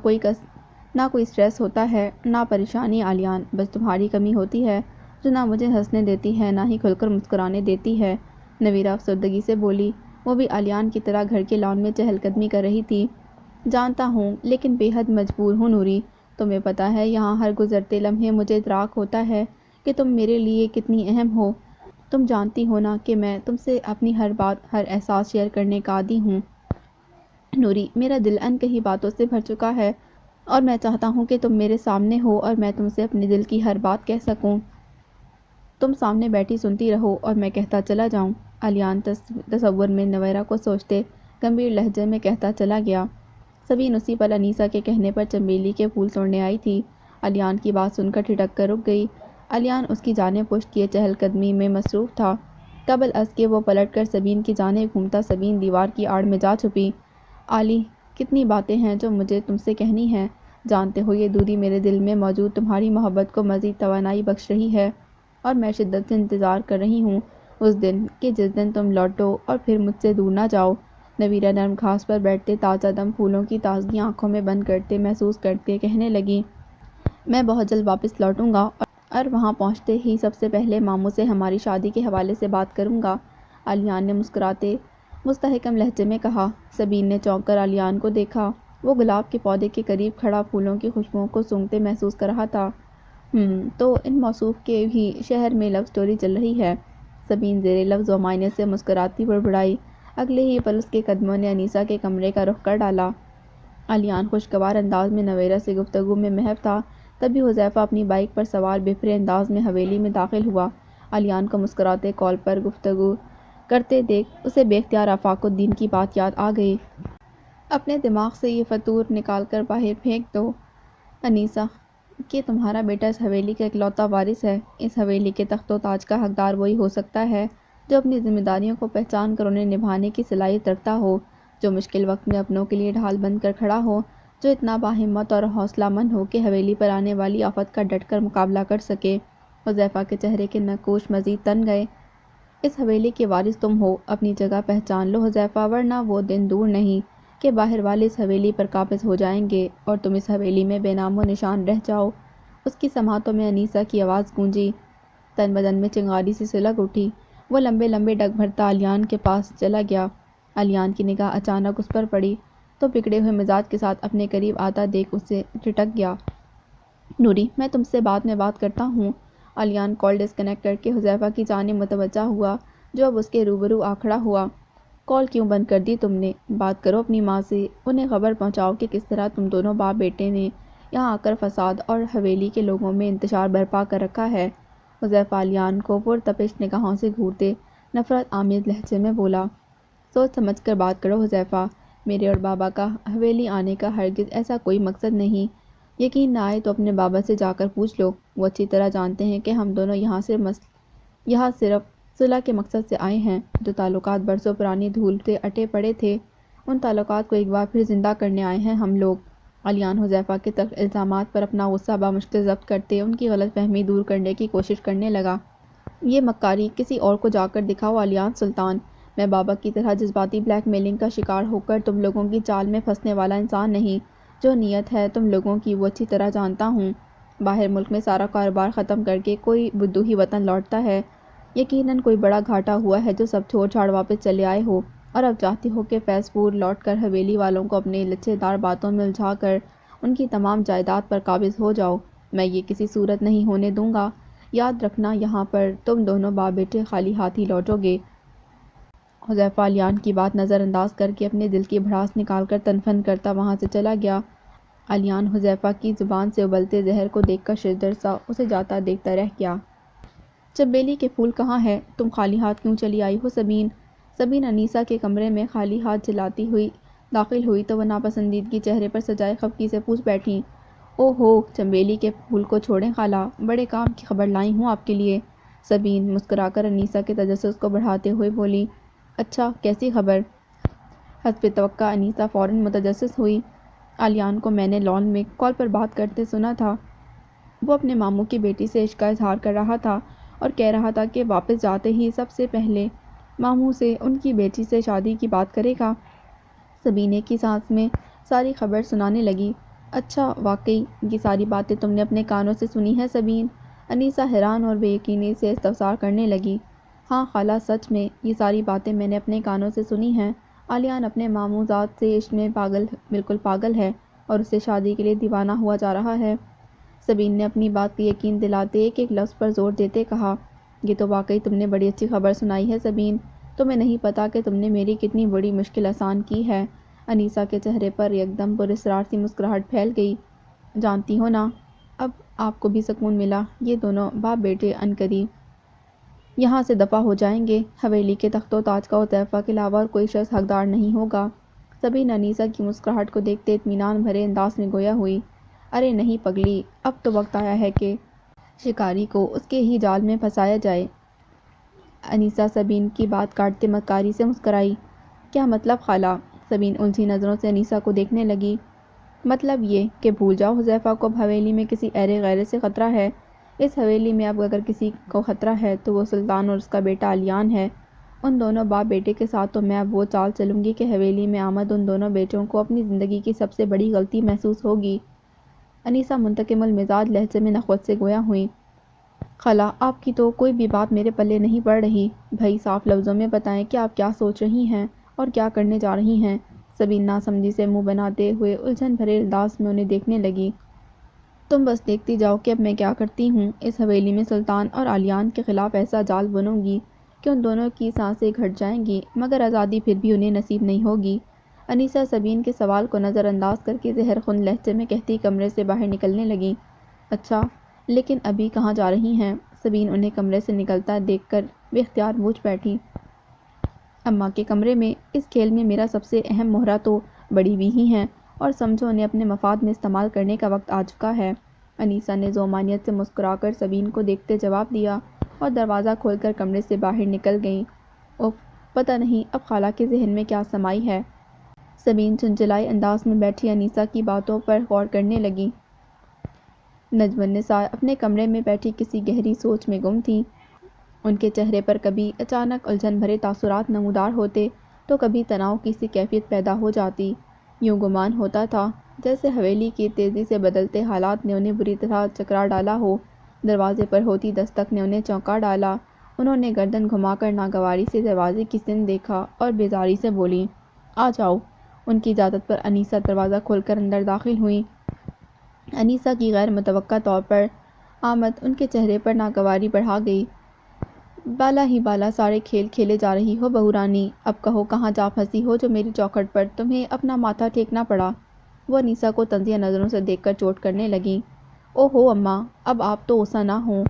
کوئی سٹریس ہوتا ہے، نہ پریشانی علیان، بس تمہاری کمی ہوتی ہے جو نہ مجھے ہنسنے دیتی ہے، نہ ہی کھل کر مسکرانے دیتی ہے۔ نویرہ افسردگی سے بولی۔ وہ بھی علیان کی طرح گھر کے لان میں چہل قدمی کر رہی تھی۔ جانتا ہوں، لیکن بے حد مجبور ہوں نوری، تمہیں پتہ ہے یہاں ہر گزرتے لمحے مجھے ادراک ہوتا ہے کہ تم میرے لیے کتنی اہم ہو۔ تم جانتی ہو نا کہ میں تم سے اپنی ہر بات، ہر احساس شیئر کرنے کا عادی ہوں۔ نوری، میرا دل ان کہی باتوں سے بھر چکا ہے، اور میں چاہتا ہوں کہ تم میرے سامنے ہو اور میں تم سے اپنے دل کی ہر بات کہہ سکوں۔ تم سامنے بیٹھی سنتی رہو اور میں کہتا چلا جاؤں۔ علیان تصور میں نویرہ کو سوچتے گمبھیر لہجے میں کہتا چلا گیا۔ سبین اسی پل انیسہ کے کہنے پر چنبیلی کے پھول توڑنے آئی تھی۔ علیان کی بات سن کر ٹھٹک کر رک گئی۔ علیان اس کی جانب پشت کیے چہل قدمی میں مصروف تھا۔ قبل از کہ وہ پلٹ کر سبین کی جانب گھومتا سبین دیوار کی آڑ میں جا چھپی۔ علی، کتنی باتیں ہیں جو مجھے تم سے کہنی ہیں، جانتے ہو یہ دوری میرے دل میں موجود تمہاری محبت کو مزید توانائی بخش رہی ہے، اور میں شدت سے انتظار کر رہی ہوں اس دن کہ جس دن تم لوٹو اور پھر مجھ سے دور نہ جاؤ۔ نویرہ نرم گھاس پر بیٹھتے تازہ دم پھولوں کی تازگی آنکھوں میں بند کرتے محسوس کرتے کہنے لگی۔ میں بہت جلد واپس لوٹوں گا، اور وہاں پہنچتے ہی سب سے پہلے ماموں سے ہماری شادی کے حوالے سے بات کروں گا۔ علیان نے مسکراتے مستحکم لہجے میں کہا۔ سبین نے چونک کر علیان کو دیکھا۔ وہ گلاب کے پودے کے قریب کھڑا پھولوں کی خوشبوؤں کو سونگھتے محسوس کر رہا تھا۔ تو ان موصوف کے بھی شہر میں لو سٹوری چل رہی ہے؟ سبین زیر لفظ و معنی سے مسکراتی بڑبڑائی۔ اگلے ہی پل اس کے قدموں نے انیسہ کے کمرے کا رخ کر ڈالا۔ علیان خوشگوار انداز میں نویرہ سے گفتگو میں محو تھا۔ تبھی حذیفہ اپنی بائیک پر سوار بپھرے انداز میں حویلی میں داخل ہوا۔ علیان کو مسکراتے کال پر گفتگو کرتے دیکھ اسے بے اختیار آفاق الدین کی بات یاد آ گئی۔ اپنے دماغ سے یہ فطور نکال کر باہر پھینک دو۔ انیسہ کہ تمہارا بیٹا اس حویلی کا اکلوتا وارث ہے۔ اس حویلی کے تخت و تاج کا حقدار وہی ہو سکتا ہے جو اپنی ذمہ داریوں کو پہچان کر انہیں نبھانے کی صلاحیت رکھتا ہو، جو مشکل وقت میں اپنوں کے لیے ڈھال بن کر کھڑا ہو، جو اتنا باہمت اور حوصلہ مند ہو کہ حویلی پر آنے والی آفت کا ڈٹ کر مقابلہ کر سکے۔ حذیفہ کے چہرے کے نقوش مزید تن گئے۔ اس حویلی کے وارث تم ہو، اپنی جگہ پہچان لو حذیفہ، ورنہ وہ دن دور نہیں کہ باہر والے اس حویلی پر قابض ہو جائیں گے اور تم اس حویلی میں بے نام و نشان رہ جاؤ۔ اس کی سماعتوں میں انیسہ کی آواز گونجی، تن بدن میں چنگاری سی سلگ اٹھی۔ وہ لمبے لمبے ڈگ بھرتا علیان کے پاس چلا گیا۔ علیان کی نگاہ اچانک اس پر پڑی تو بگڑے ہوئے مزاج کے ساتھ اپنے قریب آتا دیکھ اس سے ٹھٹک گیا۔ نوری، میں تم سے بعد میں بات کرتا ہوں۔ علیان کال ڈسکنیکٹ کر کے حذیفہ کی جانب متوجہ ہوا جو اب اس کے روبرو آ کھڑا ہوا۔ کال کیوں بند کر دی تم نے؟ بات کرو اپنی ماں سے، انہیں خبر پہنچاؤ کہ کس طرح تم دونوں باپ بیٹے نے یہاں آ کر فساد اور حویلی کے لوگوں میں انتشار برپا کر رکھا ہے۔ حذیفہ علیان کو پرتپش نگاہوں سے گھورتے نفرت آمیز لہجے میں بولا، سوچ سمجھ کر بات کرو حذیفہ، میرے اور بابا کا حویلی آنے کا ہرگز ایسا کوئی مقصد نہیں۔ یقین نہ آئے تو اپنے بابا سے جا کر پوچھ لو، وہ اچھی طرح جانتے ہیں کہ ہم دونوں یہاں صرف صلح کے مقصد سے آئے ہیں۔ جو تعلقات برسوں پرانی دھول سے اٹے پڑے تھے، ان تعلقات کو ایک بار پھر زندہ کرنے آئے ہیں ہم لوگ۔ علیان حذیفہ کے تلخ الزامات پر اپنا غصہ بامشکل ضبط کرتے ان کی غلط فہمی دور کرنے کی کوشش کرنے لگا۔ یہ مکاری کسی اور کو جا کر دکھاؤ علیان سلطان، میں بابا کی طرح جذباتی بلیک میلنگ کا شکار ہو کر تم لوگوں کی چال میں پھنسنے والا انسان نہیں۔ جو نیت ہے تم لوگوں کی وہ اچھی طرح جانتا ہوں۔ باہر ملک میں سارا کاروبار ختم کر کے کوئی بدو ہی وطن لوٹتا ہے، یقیناً کوئی بڑا گھاٹا ہوا ہے جو سب چھوڑ چھاڑ واپس چلے آئے ہو، اور اب چاہتے ہو کہ فیض پور لوٹ کر حویلی والوں کو اپنے لچھے دار باتوں میں الجھا کر ان کی تمام جائیداد پر قابض ہو جاؤ۔ میں یہ کسی صورت نہیں ہونے دوں گا۔ یاد رکھنا یہاں پر تم دونوں باپ بیٹے خالی ہاتھ ہی لوٹو گے۔ حذیفہ علیان کی بات نظر انداز کر کے اپنے دل کی بھڑاس نکال کر تنفن کرتا وہاں سے چلا گیا۔ علیان حذیفہ کی زبان سے ابلتے زہر کو دیکھ کر ششدر سا اسے جاتا دیکھتا رہ گیا۔ چنبیلی کے پھول کہاں ہے؟ تم خالی ہاتھ کیوں چلی آئی ہو سبین؟ سبین انیسہ کے کمرے میں خالی ہاتھ جلاتی ہوئی داخل ہوئی تو وہ ناپسندیدگی چہرے پر سجائے خفگی سے پوچھ بیٹھیں، او ہو، چنبیلی کے پھول کو چھوڑیں خالہ، بڑے کام کی خبر لائی ہوں آپ کے لیے۔ سبین مسکرا کر انیسہ کے تجسس کو بڑھاتے ہوئے بولی، اچھا، کیسی خبر؟ حسب توقع انیسہ فوراً متجسس ہوئی۔ علیان کو میں نے لان میں کال پر بات کرتے سنا تھا۔ وہ اپنے ماموں کی بیٹی سے عشق کا اظہار کر رہا تھا اور کہہ رہا تھا کہ واپس جاتے ہی سب سے پہلے ماموں سے ان کی بیٹی سے شادی کی بات کرے گا۔ سبین ایک ہی سانس میں ساری خبر سنانے لگی۔ اچھا، واقعی یہ ساری باتیں تم نے اپنے کانوں سے سنی ہیں سبین؟ انیسہ حیران اور بے یقینی سے استفسار کرنے لگی۔ ہاں خالہ، سچ میں یہ ساری باتیں میں نے اپنے کانوں سے سنی ہیں۔ علیان اپنے ماموں زاد سے عشق میں بالکل پاگل ہے اور اس سے شادی کے لیے دیوانہ ہوا جا رہا ہے۔ سبین نے اپنی بات کا یقین دلاتے ایک ایک لفظ پر زور دیتے کہا، یہ تو واقعی تم نے بڑی اچھی خبر سنائی ہے سبین، تمہیں نہیں پتا کہ تم نے میری کتنی بڑی مشکل آسان کی ہے۔ انیسہ کے چہرے پر یکدم پراسرار سی مسکراہٹ پھیل گئی۔ جانتی ہو نا، اب آپ کو بھی سکون ملا، یہ دونوں باپ بیٹے عنقریب یہاں سے دفع ہو جائیں گے۔ حویلی کے تخت و تاج کا حذیفہ کے علاوہ اور کوئی شخص حقدار نہیں ہوگا۔ سبین انیسہ کی مسکراہٹ کو دیکھتے اطمینان بھرے انداز میں گویا ہوئی، ارے نہیں پگلی، اب تو وقت آیا ہے کہ شکاری کو اس کے ہی جال میں پھنسایا جائے۔ انیسہ سبین کی بات کاٹتے مکاری سے مسکرائی، کیا مطلب خالہ؟ سبین الجھی نظروں سے انیسہ کو دیکھنے لگی۔ مطلب یہ کہ بھول جاؤ حذیفہ کو، اب حویلی میں کسی ایرے غیرے سے خطرہ ہے۔ اس حویلی میں اب اگر کسی کو خطرہ ہے تو وہ سلطان اور اس کا بیٹا علیان ہے۔ ان دونوں باپ بیٹے کے ساتھ تو میں اب وہ چال چلوں گی کہ حویلی میں آمد ان دونوں بیٹوں کو اپنی زندگی کی سب سے بڑی غلطی محسوس ہوگی۔ انیسہ منتقم المزاج لہجے میں نخوت سے گویا ہوئیں، خالہ آپ کی تو کوئی بھی بات میرے پلے نہیں پڑ رہی، بھئی صاف لفظوں میں بتائیں کہ آپ کیا سوچ رہی ہیں اور کیا کرنے جا رہی ہیں۔ سبین ناسمجھی سے منہ بناتے ہوئے الجھن بھرے انداز میں انہیں دیکھنے لگی۔ تم بس دیکھتی جاؤ کہ اب میں کیا کرتی ہوں۔ اس حویلی میں سلطان اور علیان کے خلاف ایسا جال بنوں گی کہ ان دونوں کی سانسیں گھٹ جائیں گی، مگر آزادی پھر بھی انہیں نصیب نہیں ہوگی۔ انیسہ سبین کے سوال کو نظر انداز کر کے زہر خون لہجے میں کہتی کمرے سے باہر نکلنے لگیں، اچھا، لیکن ابھی کہاں جا رہی ہیں؟ سبین انہیں کمرے سے نکلتا دیکھ کر بے اختیار پوچھ بیٹھی۔ اماں کے کمرے میں؟ اس کھیل میں میرا سب سے اہم مہرہ تو بڑی بھی ہی ہیں، اور سمجھو انہیں اپنے مفاد میں استعمال کرنے کا وقت آ چکا ہے۔ انیسہ نے ذومانیت سے مسکرا کر سبین کو دیکھتے جواب دیا اور دروازہ کھول کر کمرے سے باہر نکل گئیں۔ اف، پتہ نہیں اب خالہ کے ذہن میں کیا سمائی ہے۔ سبین چنچلائے انداز میں بیٹھی انیسہ کی باتوں پر غور کرنے لگی۔ نجم النساء اپنے کمرے میں بیٹھی کسی گہری سوچ میں گم تھیں۔ ان کے چہرے پر کبھی اچانک الجھن بھرے تاثرات نمودار ہوتے تو کبھی تناؤ کی سی کیفیت پیدا ہو جاتی۔ یوں گمان ہوتا تھا جیسے حویلی کے تیزی سے بدلتے حالات نے انہیں بری طرح چکرا ڈالا ہو۔ دروازے پر ہوتی دستک نے انہیں چونکا ڈالا۔ انہوں نے گردن گھما کر ناگواری سے دروازے کی سمت دیکھا اور بیزاری سے بولیں، آ جاؤ۔ ان کی اجازت پر انیسہ دروازہ کھول کر اندر داخل ہوئیں۔ انیسہ کی غیر متوقع طور پر آمد ان کے چہرے پر ناگواری بڑھا گئی۔ بالا ہی بالا سارے کھیل کھیلے جا رہی ہو بہو رانی، اب کہو کہاں جا پھنسی ہو جو میری چوکھٹ پر تمہیں اپنا ماتھا ٹھیکنا پڑا۔ وہ انیسہ کو طنزیہ نظروں سے دیکھ کر چوٹ کرنے لگیں۔ او ہو اماں، اب آپ تو غصہ نہ ہوں۔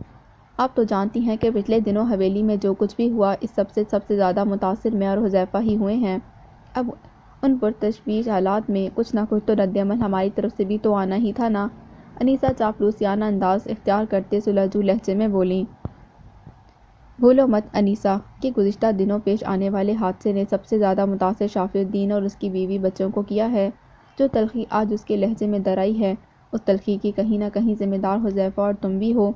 آپ تو جانتی ہیں کہ پچھلے دنوں حویلی میں جو کچھ بھی ہوا اس سب سے زیادہ متاثر میں اور حذیفہ ہی ہوئے ہیں۔ اب ان پرتشویش حالات میں کچھ نہ کچھ تو رد عمل ہماری طرف سے بھی تو آنا ہی تھا نا۔ انیسہ چاپلوسیانہ انداز اختیار کرتے سلجھو لہجے میں بولیں۔ بھولو مت انیسہ کہ گزشتہ دنوں پیش آنے والے حادثے نے سب سے زیادہ متاثر شافی الدین اور اس کی بیوی بچوں کو کیا ہے۔ جو تلخی آج اس کے لہجے میں در آئی ہے، اس تلخی کی کہیں نہ کہیں ذمہ دار حذیفہ اور تم بھی ہو۔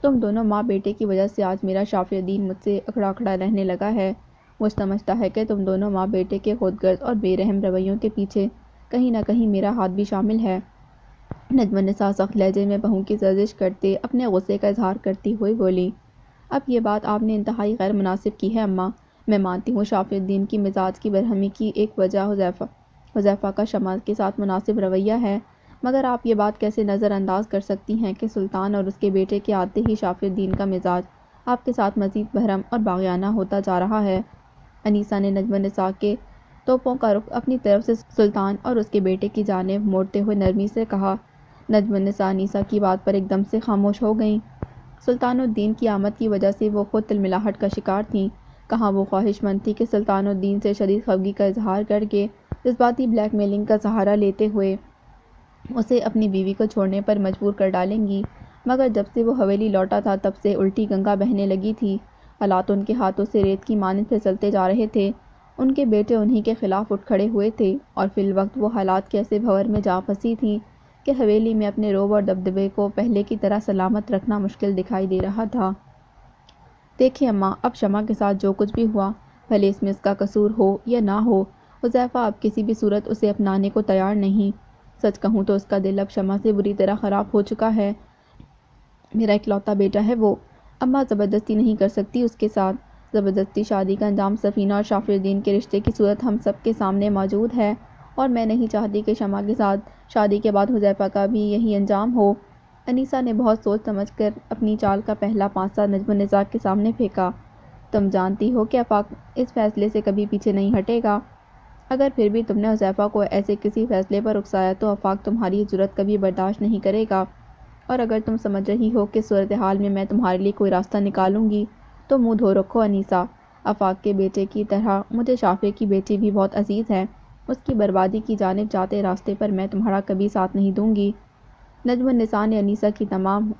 تم دونوں ماں بیٹے کی وجہ سے آج میرا شافی الدین مجھ سے اکھڑا اکھڑا رہنے لگا ہے۔ وہ سمجھتا ہے کہ تم دونوں ماں بیٹے کے خودغرض اور بے رحم رویوں کے پیچھے کہیں نہ کہیں میرا ہاتھ بھی شامل ہے۔ نجم النساء سخت لہجے میں بہو کی سرزش کرتے اپنے غصے کا اظہار کرتی ہوئی بولی، اب یہ بات آپ نے انتہائی غیر مناسب کی ہے اماں۔ میں مانتی ہوں شافی الدین کی مزاج کی برہمی کی ایک وجہ حذیفہ کا شمع کے ساتھ مناسب رویہ ہے، مگر آپ یہ بات کیسے نظر انداز کر سکتی ہیں کہ سلطان اور اس کے بیٹے کے آتے ہی شافی الدین کا مزاج آپ کے ساتھ مزید برہم اور باغیانہ ہوتا جا رہا ہے۔ انیسہ نے نجم النساء کے توپوں کا رخ اپنی طرف سے سلطان اور اس کے بیٹے کی جانب موڑتے ہوئے نرمی سے کہا۔ نجم النساء انیسہ کی بات پر ایک دم سے خاموش ہو گئیں۔ سلطان الدین کی آمد کی وجہ سے وہ خود تلملاہٹ کا شکار تھیں۔ کہاں وہ خواہش مند تھی کہ سلطان الدین سے شدید خفگی کا اظہار کر کے جذباتی بلیک میلنگ کا سہارا لیتے ہوئے اسے اپنی بیوی کو چھوڑنے پر مجبور کر ڈالیں گی، مگر جب سے وہ حویلی لوٹا تھا تب سے الٹی گنگا بہنے لگی تھی۔ حالات ان کے ہاتھوں سے ریت کی مانند پھسلتے جا رہے تھے۔ ان کے بیٹے انہی کے خلاف اٹھ کھڑے ہوئے تھے اور فی الوقت وہ حالات کے ایسے بھنور میں جا پھنسی تھیں کہ حویلی میں اپنے رعب اور دبدبے کو پہلے کی طرح سلامت رکھنا مشکل دکھائی دے رہا تھا۔ دیکھیں اماں، اب شمع کے ساتھ جو کچھ بھی ہوا، بھلے اس میں اس کا قصور ہو یا نہ ہو، حذیفہ اب کسی بھی صورت اسے اپنانے کو تیار نہیں۔ سچ کہوں تو اس کا دل اب شمع سے بری طرح خراب ہو چکا ہے۔ میرا اکلوتا بیٹا ہے وہ، اماں زبردستی نہیں کر سکتی اس کے ساتھ۔ زبردستی شادی کا انجام سفینہ اور شافی الدین کے رشتے کی صورت ہم سب کے سامنے موجود ہے، اور میں نہیں چاہتی کہ شمع کے ساتھ شادی کے بعد حذیفہ کا بھی یہی انجام ہو۔ انیسہ نے بہت سوچ سمجھ کر اپنی چال کا پہلا پانسہ نجم النساء کے سامنے پھینکا۔ تم جانتی ہو کہ آفاق اس فیصلے سے کبھی پیچھے نہیں ہٹے گا۔ اگر پھر بھی تم نے حذیفہ کو ایسے کسی فیصلے پر اکسایا تو آفاق تمہاری جرأت کبھی برداشت نہیں کرے گا، اور اگر تم سمجھ رہی ہو کہ صورتحال میں تمہارے لیے کوئی راستہ نکالوں گی تو منہ دھو رکھو انیسہ۔ آفاق کے بیٹے کی طرح مجھے شافی کی بیٹی بھی بہت عزیز ہے، اس کی بربادی کی جانب جاتے راستے پر میں تمہارا کبھی ساتھ نہیں دوں گی۔ نجم النساء نے انیسہ کی تمام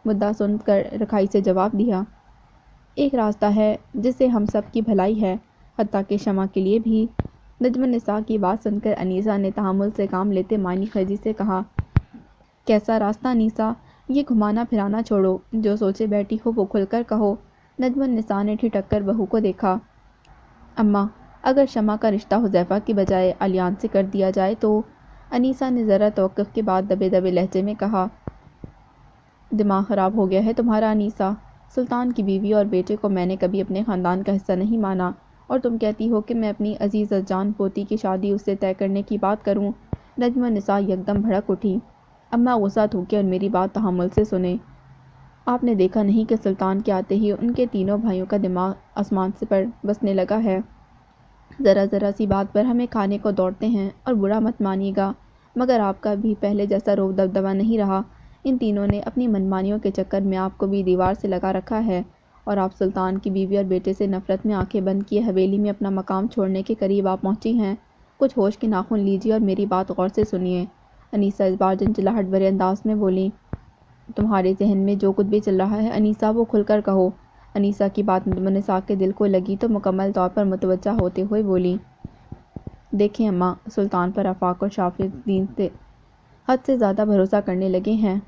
مدعا سن کر رکھائی سے جواب دیا، ایک راستہ ہے جس سے ہم سب کی بھلائی ہے، حتیٰ کہ شمع کے لیے بھی۔ نجم النساء کی بات سن کر انیسہ نے تحمل سے کام لیتے معنی خیزی سے کہا، کیسا راستہ انیسہ؟ یہ گھمانا پھرانا چھوڑو، جو سوچے بیٹھی ہو وہ کھل کر کہو۔ نجم النساء نے ٹھٹک کر بہو کو دیکھا۔ اماں، اگر شمع کا رشتہ حذیفہ کی بجائے علیان سے کر دیا جائے تو؟ انیسہ نے ذرا توقف کے بعد دبے دبے لہجے میں کہا۔ دماغ خراب ہو گیا ہے تمہارا انیسہ؟ سلطان کی بیوی اور بیٹے کو میں نے کبھی اپنے خاندان کا حصہ نہیں مانا، اور تم کہتی ہو کہ میں اپنی عزیز الجان پوتی کی شادی اس سے طے کرنے کی بات کروں؟ نجم النساء یکدم بھڑک اٹھی۔ اماں غصہ تھوکیں اور میری بات تحمل سے سنیں۔ آپ نے دیکھا نہیں کہ سلطان کے آتے ہی ان کے تینوں بھائیوں کا دماغ آسمان سے پر بسنے لگا ہے؟ ذرا ذرا سی بات پر ہمیں کھانے کو دوڑتے ہیں، اور برا مت مانیے گا مگر آپ کا بھی پہلے جیسا رعب دبدبا نہیں رہا۔ ان تینوں نے اپنی منمانیوں کے چکر میں آپ کو بھی دیوار سے لگا رکھا ہے، اور آپ سلطان کی بیوی اور بیٹے سے نفرت میں آنکھیں بند کیے حویلی میں اپنا مقام چھوڑنے کے قریب آپ پہنچی ہیں۔ کچھ ہوش کے ناخن لیجیے اور میری بات غور سے سنیے۔ انیسہ اس بار چنچلاہٹ بھرے انداز میں بولیں، تمہارے ذہن میں جو کچھ بھی چل رہا ہے انیسا وہ کھل کر کہو۔ انیسا کی بات نجم النساء کے دل کو لگی تو مکمل طور پر متوجہ ہوتے ہوئے بولی، دیکھیں اماں، سلطان پر آفاق اور شافع الدین سے حد سے زیادہ بھروسہ کرنے لگے ہیں،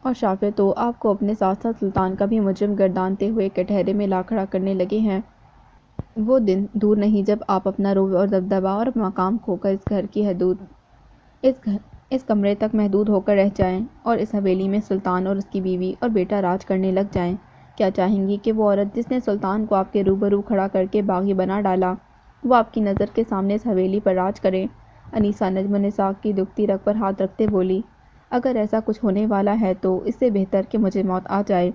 اور شافع تو آپ کو اپنے ساتھ ساتھ سلطان کا بھی مجرم گردانتے ہوئے کٹہرے میں لا کھڑا کرنے لگے ہیں۔ وہ دن دور نہیں جب آپ اپنا رعب اور دبدبہ اور مقام کھو کر اس گھر کی حدود اس کمرے تک محدود ہو کر رہ جائیں اور اس حویلی میں سلطان اور اس کی بیوی اور بیٹا راج کرنے لگ جائیں۔ کیا چاہیں گی کہ وہ عورت جس نے سلطان کو آپ کے روبرو کھڑا کر کے باغی بنا ڈالا، وہ آپ کی نظر کے سامنے اس حویلی پر راج کرے؟ انیسا نجم النساء کی دکھتی رگ پر ہاتھ رکھتے بولی، اگر ایسا کچھ ہونے والا ہے تو اس سے بہتر کہ مجھے موت آ جائے۔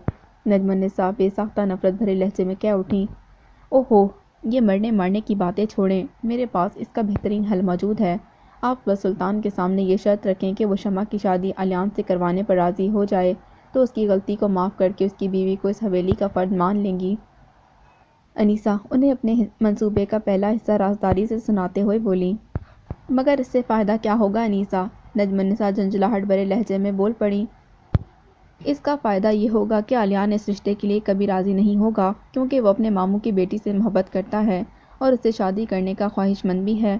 نجم النساء بے ساختہ نفرت بھرے لہجے میں کہہ اٹھیں، اوہو، یہ مرنے کی باتیں چھوڑیں، میرے پاس اس کا بہترین حل موجود ہے۔ آپ بس سلطان کے سامنے یہ شرط رکھیں کہ وہ شمع کی شادی الیان سے کروانے پر راضی ہو جائے تو اس کی غلطی کو معاف کر کے اس کی بیوی کو اس حویلی کا فرد مان لیں گی۔ انیسا انہیں اپنے منصوبے کا پہلا حصہ رازداری سے سناتے ہوئے بولی، مگر اس سے فائدہ کیا ہوگا انیسا؟ نجم النساء جھنجھلاہٹ بھرے لہجے میں بول پڑیں، اس کا فائدہ یہ ہوگا کہ الیان اس رشتے کے لیے کبھی راضی نہیں ہوگا، کیونکہ وہ اپنے ماموں کی بیٹی سے محبت کرتا ہے اور اس سے شادی کرنے کا خواہش مند بھی ہے۔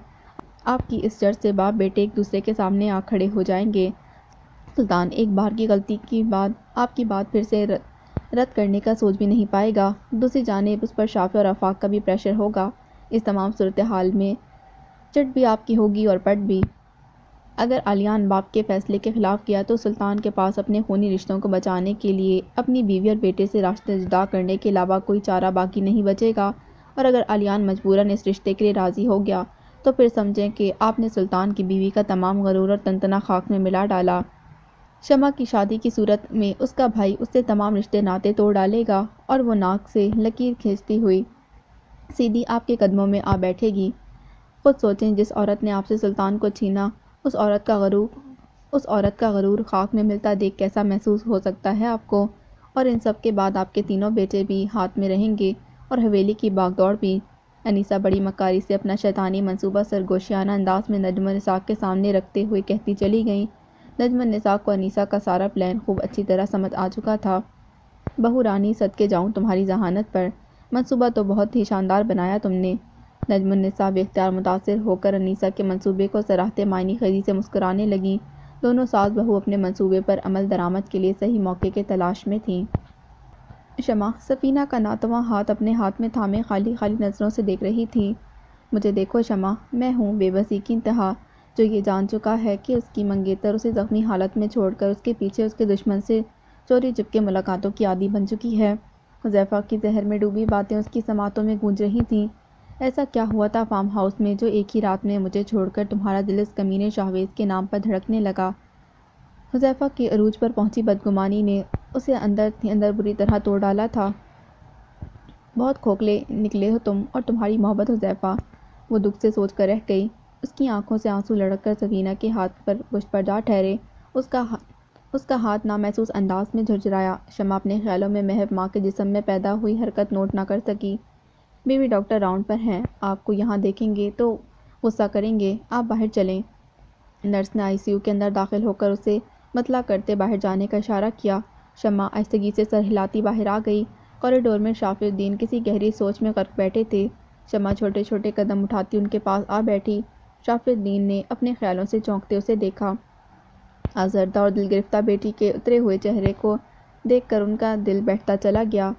آپ کی اس شرط سے باپ بیٹے ایک دوسرے کے سامنے آ کھڑے ہو جائیں گے۔ سلطان ایک بار کی غلطی کے بعد آپ کی بات پھر سے رد کرنے کا سوچ بھی نہیں پائے گا۔ دوسری جانب اس پر شافع اور آفاق کا بھی پریشر ہوگا۔ اس تمام صورتحال میں چٹ بھی آپ کی ہوگی اور پٹ بھی۔ اگر الیان باپ کے فیصلے کے خلاف کیا تو سلطان کے پاس اپنے خونی رشتوں کو بچانے کے لیے اپنی بیوی اور بیٹے سے راستے جدا کرنے کے علاوہ کوئی چارہ باقی نہیں بچے گا، اور اگر الیان مجبوراً اس رشتے کے لیے راضی ہو گیا تو پھر سمجھیں کہ آپ نے سلطان کی بیوی کا تمام غرور اور تنتنا خاک میں ملا ڈالا۔ شمع کی شادی کی صورت میں اس کا بھائی اس سے تمام رشتے ناطے توڑ ڈالے گا اور وہ ناک سے لکیر کھینچتی ہوئی سیدھی آپ کے قدموں میں آ بیٹھے گی۔ خود سوچیں، جس عورت نے آپ سے سلطان کو چھینا، اس عورت کا غرور خاک میں ملتا دیکھ کیسا محسوس ہو سکتا ہے آپ کو؟ اور ان سب کے بعد آپ کے تینوں بیٹے بھی ہاتھ میں رہیں گے اور حویلی کی باغ دوڑ بھی۔ انیسا بڑی مکاری سے اپنا شیطانی منصوبہ سرگوشیانہ انداز میں نجم النساء کے سامنے رکھتے ہوئے کہتی چلی گئیں۔ نجم النساء کو انیسا کا سارا پلان خوب اچھی طرح سمجھ آ چکا تھا۔ بہو رانی، صدقے جاؤں تمہاری ذہانت پر، منصوبہ تو بہت ہی شاندار بنایا تم نے۔ نجم النساء بے اختیار متاثر ہو کر انیسا کے منصوبے کو سراہتے معنی خیزی سے مسکرانے لگیں۔ دونوں ساس بہو اپنے منصوبے پر عمل درآمد کے لیے صحیح موقع کے تلاش میں تھیں۔ شمع سفینہ کا ناتواں ہاتھ اپنے ہاتھ میں تھامے خالی خالی نظروں سے دیکھ رہی تھی۔ مجھے دیکھو شمع، میں ہوں بے بسی کی انتہا، جو یہ جان چکا ہے کہ اس کی منگیتر اسے زخمی حالت میں چھوڑ کر اس کے پیچھے اس کے دشمن سے چوری چپکے ملاقاتوں کی عادی بن چکی ہے۔ حذیفہ کی زہر میں ڈوبی باتیں اس کی سماعتوں میں گونج رہی تھیں۔ ایسا کیا ہوا تھا فارم ہاؤس میں جو ایک ہی رات میں مجھے چھوڑ کر تمہارا دل اس کمینے شاہویز کے نام پر دھڑکنے لگا؟ حذیفہ کے عروج پر پہنچی بدگمانی نے اسے اندر ہی اندر بری طرح توڑ ڈالا تھا۔ بہت کھوکھلے نکلے ہو تم اور تمہاری محبت حذیفہ، وہ دکھ سے سوچ کر رہ گئی۔ اس کی آنکھوں سے آنسو لڑک کر سفینہ کے ہاتھ پر پشت پر جا ٹھہرے۔ اس کا ہاتھ نامحسوس انداز میں جھرجھرایا۔ شمع اپنے خیالوں میں محو ماں کے جسم میں پیدا ہوئی حرکت نوٹ نہ کر سکی۔ بیوی ڈاکٹر راؤنڈ پر ہیں، آپ کو یہاں دیکھیں گے تو غصہ کریں گے، آپ باہر چلیں۔ نرس نے آئی سی یو کے اندر داخل ہو کر اسے مطلع کرتے باہر جانے کا اشارہ کیا۔ شمع آہستگی سے سر ہلاتی باہر آ گئی۔ کوریڈور میں شافع الدین کسی گہری سوچ میں غرق بیٹھے تھے۔ شمع چھوٹے چھوٹے قدم اٹھاتی ان کے پاس آ بیٹھی۔ شافع الدین نے اپنے خیالوں سے چونکتے اسے دیکھا۔ آزردہ اور دل گرفتہ بیٹی کے اترے ہوئے چہرے کو دیکھ کر ان کا دل بیٹھتا چلا گیا۔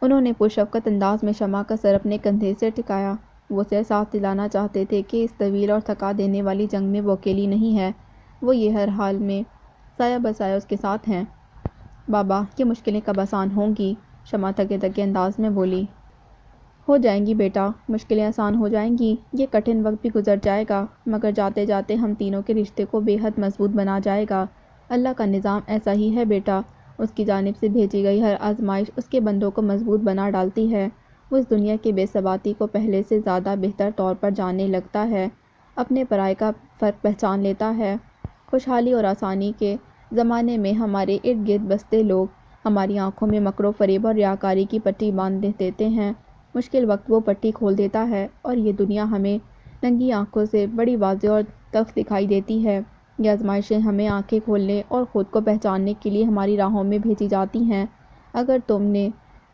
انہوں نے پرشفقت انداز میں شمع کا سر اپنے کندھے سے ٹکایا۔ وہ اسے احساس دلانا چاہتے تھے کہ اس طویل اور تھکا دینے والی جنگ میں وہ اکیلی نہیں ہے، وہ یہ ہر حال میں سایہ بسایہ اس کے ساتھ ہیں۔ بابا، یہ مشکلیں کب آسان ہوں گی؟ شمع تھکے تھکے انداز میں بولی۔ ہو جائیں گی بیٹا، مشکلیں آسان ہو جائیں گی، یہ کٹھن وقت بھی گزر جائے گا، مگر جاتے جاتے ہم تینوں کے رشتے کو بے حد مضبوط بنا جائے گا۔ اللہ کا نظام ایسا ہی ہے بیٹا، اس کی جانب سے بھیجی گئی ہر آزمائش اس کے بندوں کو مضبوط بنا ڈالتی ہے۔ وہ اس دنیا کی بے ثباتی کو پہلے سے زیادہ بہتر طور پر جاننے لگتا ہے، اپنے پرائے کا فرق پہچان لیتا ہے۔ خوشحالی اور آسانی کے زمانے میں ہمارے ارد گرد بستے لوگ ہماری آنکھوں میں مکر و فریب اور ریاکاری کی پٹی باندھ دیتے ہیں، مشکل وقت وہ پٹی کھول دیتا ہے اور یہ دنیا ہمیں ننگی آنکھوں سے بڑی واضح اور تلخ دکھائی دیتی ہے۔ یہ آزمائشیں ہمیں آنکھیں کھولنے اور خود کو پہچاننے کے لیے ہماری راہوں میں بھیجی جاتی ہیں۔ اگر تم نے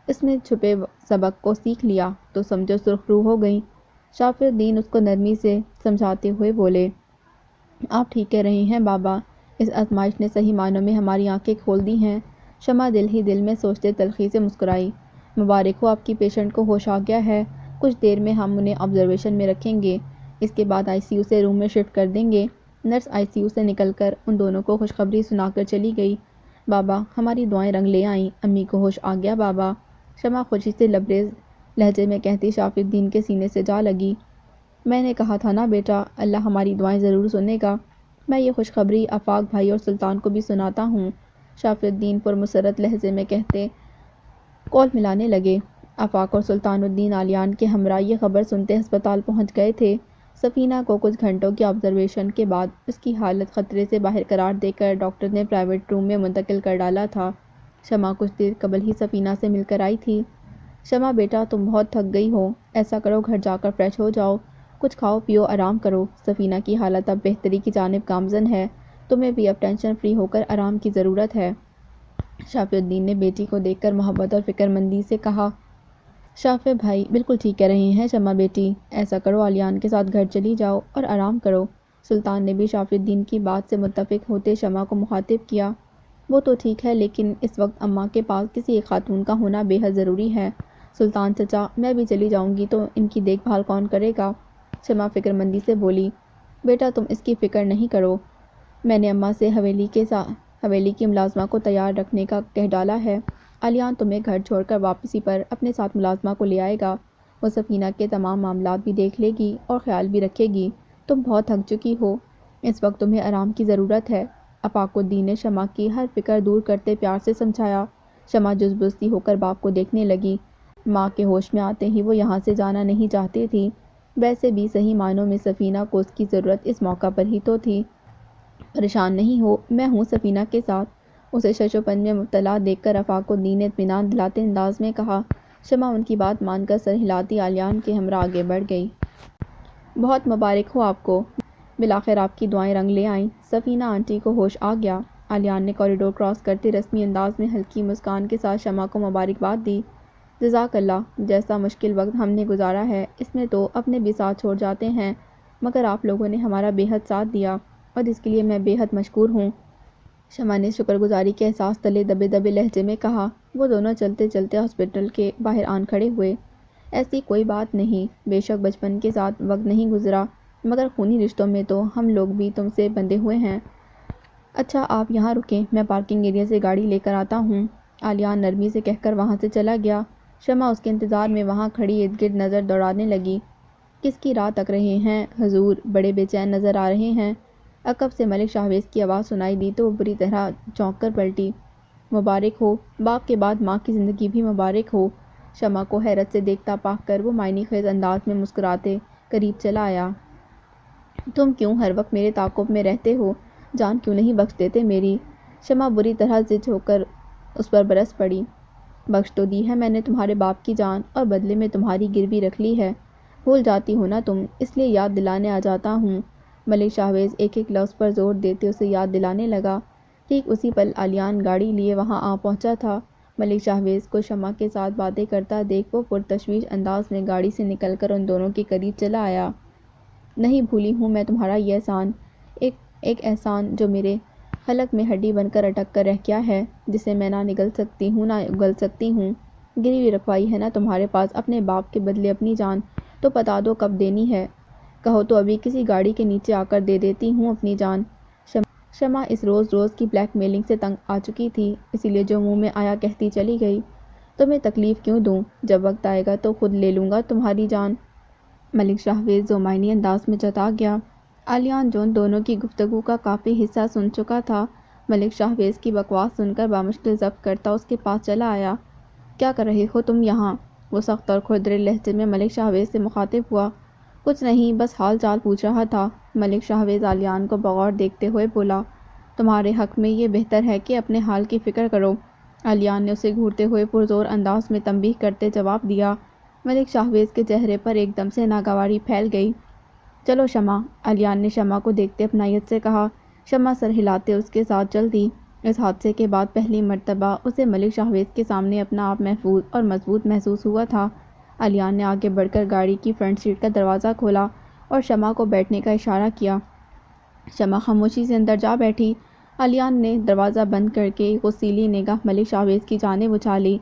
اس میں چھپے سبق کو سیکھ لیا تو سمجھو سرخ روح ہو گئی۔ شافی الدین اس کو نرمی سے سمجھاتے ہوئے بولے، آپ ٹھیک کہہ رہے ہیں بابا، اس آزمائش نے صحیح معنوں میں ہماری آنکھیں کھول دی ہیں۔ شمع دل ہی دل میں سوچتے تلخی سے مسکرائی۔ مبارک ہو، آپ کی پیشنٹ کو ہوش آ گیا ہے۔ کچھ دیر میں ہم انہیں آبزرویشن میں رکھیں گے، اس کے بعد آئی سی یو سے روم میں شفٹ کر دیں گے۔ نرس آئی سی یو سے نکل کر ان دونوں کو خوشخبری سنا کر چلی گئی۔ بابا، ہماری دعائیں رنگ لے آئیں، امی کو ہوش آ گیا بابا، شمع خوشی سے لبریز لہجے میں کہتی شافی الدین کے سینے سے جا لگی۔ میں نے کہا تھا نا بیٹا، اللہ ہماری دعائیں ضرور سنے گا۔ میں یہ خوشخبری آفاق بھائی اور سلطان کو بھی سناتا ہوں، شافی الدین پرمسرت لہجے میں کہتے کال ملانے لگے۔ آفاق اور سلطان الدین عالیان کے ہمراہ یہ خبر سنتے ہسپتال پہنچ گئے تھے۔ سفینہ کو کچھ گھنٹوں کی آبزرویشن کے بعد اس کی حالت خطرے سے باہر قرار دے کر ڈاکٹر نے پرائیویٹ روم میں منتقل کر ڈالا تھا۔ شمع کچھ دیر قبل ہی سفینہ سے مل کر آئی تھی۔ شمع بیٹا، تم بہت تھک گئی ہو، ایسا کرو گھر جا کر فریش ہو جاؤ، کچھ کھاؤ پیو، آرام کرو۔ سفینہ کی حالت اب بہتری کی جانب گامزن ہے، تمہیں بھی اب ٹینشن فری ہو کر آرام کی ضرورت ہے۔ شافی الدین نے بیٹی کو دیکھ کر محبت اور فکر مندی سے کہا۔ شافی بھائی بالکل ٹھیک کہہ رہے ہیں شمع بیٹی، ایسا کرو عالیان کے ساتھ گھر چلی جاؤ اور آرام کرو۔ سلطان نے بھی شافی الدین کی بات سے متفق ہوتے شمع کو مخاطب کیا۔ وہ تو ٹھیک ہے، لیکن اس وقت اماں کے پاس کسی ایک خاتون کا ہونا بے حد ضروری ہے۔ سلطان چچا، میں بھی چلی جاؤں گی تو ان کی دیکھ بھال کون کرے گا؟ شمع فکر مندی سے بولی۔ بیٹا تم اس کی فکر نہیں کرو، میں نے اماں سے حویلی کی ملازمہ کو تیار رکھنے کا کہہ ڈالا ہے۔ عالیان تمہیں گھر چھوڑ کر واپسی پر اپنے ساتھ ملازمہ کو لے آئے گا، وہ سفینہ کے تمام معاملات بھی دیکھ لے گی اور خیال بھی رکھے گی۔ تم بہت تھک چکی ہو، اس وقت تمہیں آرام کی ضرورت ہے، آفاق الدین نے شمع کی ہر فکر دور کرتے پیار سے سمجھایا۔ شمع جزبزتی ہو کر باپ کو دیکھنے لگی۔ ماں کے ہوش میں آتے ہی وہ یہاں سے جانا نہیں چاہتی تھی، ویسے بھی صحیح معنوں میں سفینہ کو اس کی ضرورت اس موقع پر ہی تو تھی۔ پریشان نہیں ہو، میں ہوں سفینہ کے ساتھ، اسے ششوپن میں مبتلا دیکھ کر آفاق الدین نے اطمینان دلاتے انداز میں کہا۔ شمع ان کی بات مان کر سر ہلاتی عالیان کے ہمراہ آگے بڑھ گئی۔ بہت مبارک ہو آپ کو، بالآخر آپ کی دعائیں رنگ لے آئیں، سفینہ آنٹی کو ہوش آ گیا۔ عالیان نے کوریڈور کراس کرتے رسمی انداز میں ہلکی مسکان کے ساتھ شمع کو مبارکباد دی۔ جزاک اللہ، جیسا مشکل وقت ہم نے گزارا ہے اس میں تو اپنے بھی ساتھ چھوڑ جاتے ہیں، مگر آپ لوگوں نے ہمارا بے حد ساتھ دیا اور اس کے لیے میں بے حد مشکور ہوں۔ شمع نے شکر گزاری کے احساس تلے دبے دبے لہجے میں کہا۔ وہ دونوں چلتے چلتے ہاسپٹل کے باہر آن کھڑے ہوئے۔ ایسی کوئی بات نہیں، بے شک بچپن کے ساتھ وقت نہیں گزرا، مگر خونی رشتوں میں تو ہم لوگ بھی تم سے بندھے ہوئے ہیں۔ اچھا آپ یہاں رکیں، میں پارکنگ ایریا سے گاڑی لے کر آتا ہوں، عالیان نرمی سے کہہ کر وہاں سے چلا گیا۔ شمع اس کے انتظار میں وہاں کھڑی ارد گرد نظر دوڑانے لگی۔ کس کی راہ تک رہے ہیں حضور، بڑے بے چین نظر آ رہے ہیں۔ عقب سے ملک شاہویز کی آواز سنائی دی تو وہ بری طرح چونک کر پلٹی۔ مبارک ہو، باپ کے بعد ماں کی زندگی بھی مبارک ہو۔ شمع کو حیرت سے دیکھتا پا کر وہ معنی خیز انداز میں مسکراتے قریب چلا آیا۔ تم کیوں ہر وقت میرے تعاقب میں رہتے ہو، جان کیوں نہیں بخش دیتے میری؟ شمع بری طرح زج ہو کر اس پر برس پڑی۔ بخش تو دی ہے میں نے تمہارے باپ کی جان، اور بدلے میں تمہاری گروی رکھ لی ہے، بھول جاتی ہو نا تم، اس لیے یاد دلانے آ جاتا ہوں۔ ملک شاہویز ایک ایک لفظ پر زور دیتے اسے یاد دلانے لگا۔ ٹھیک اسی پل عالیان گاڑی لیے وہاں آ پہنچا تھا۔ ملک شاہویز کو شمع کے ساتھ باتیں کرتا دیکھ وہ پرتشویش انداز میں گاڑی سے نکل کر ان دونوں کے قریب چلا آیا۔ نہیں بھولی ہوں میں تمہارا یہ احسان، ایک احسان جو میرے حلق میں ہڈی بن کر اٹک کر رہ گیا ہے، جسے میں نہ نگل سکتی ہوں نہ اگل سکتی ہوں۔ گروی رکھوائی ہے نا تمہارے پاس اپنے باپ کے بدلے اپنی جان، تو بتا دو کب دینی ہے، کہو تو ابھی کسی گاڑی کے نیچے آ کر دے دیتی ہوں اپنی جان۔ شمع اس روز روز کی بلیک میلنگ سے تنگ آ چکی تھی، اسی لیے جو منہ میں آیا کہتی چلی گئی۔ تمہیں تکلیف کیوں دوں، جب وقت آئے گا تو خود لے لوں گا تمہاری جان، ملک شاہویز ذومعنی انداز میں جتا گیا۔ عالیان جو ان دونوں کی گفتگو کا کافی حصہ سن چکا تھا، ملک شاہویز کی بکواس سن کر بامشکل ضبط کرتا اس کے پاس چلا آیا۔ کیا کر رہے ہو تم یہاں؟ وہ سخت اور کھردرے لہجے میں ملک شاہویز سے مخاطب ہوا۔ کچھ نہیں، بس حال چال پوچھ رہا تھا، ملک شاہویز عالیان کو بغور دیکھتے ہوئے بولا۔ تمہارے حق میں یہ بہتر ہے کہ اپنے حال کی فکر کرو، عالیان نے اسے گھورتے ہوئے پرزور انداز میں تنبیہ کرتے جواب دیا۔ ملک شاہویز کے چہرے پر ایک دم سے ناگواری پھیل گئی۔ چلو شمع، عالیان نے شمع کو دیکھتے اپنائیت سے کہا، شمع سر ہلاتے اس کے ساتھ چل دی۔ اس حادثے کے بعد پہلی مرتبہ اسے ملک شاہویز کے سامنے اپنا آپ محفوظ اور مضبوط محسوس ہوا تھا۔ علیان نے آگے بڑھ کر گاڑی کی فرنٹ سیٹ کا دروازہ کھولا اور شمع کو بیٹھنے کا اشارہ کیا۔ شمع خاموشی سے اندر جا بیٹھی۔ علیان نے دروازہ بند کر کے غصیلی نگاہ ملک شاہویز کی جانب اچھالی۔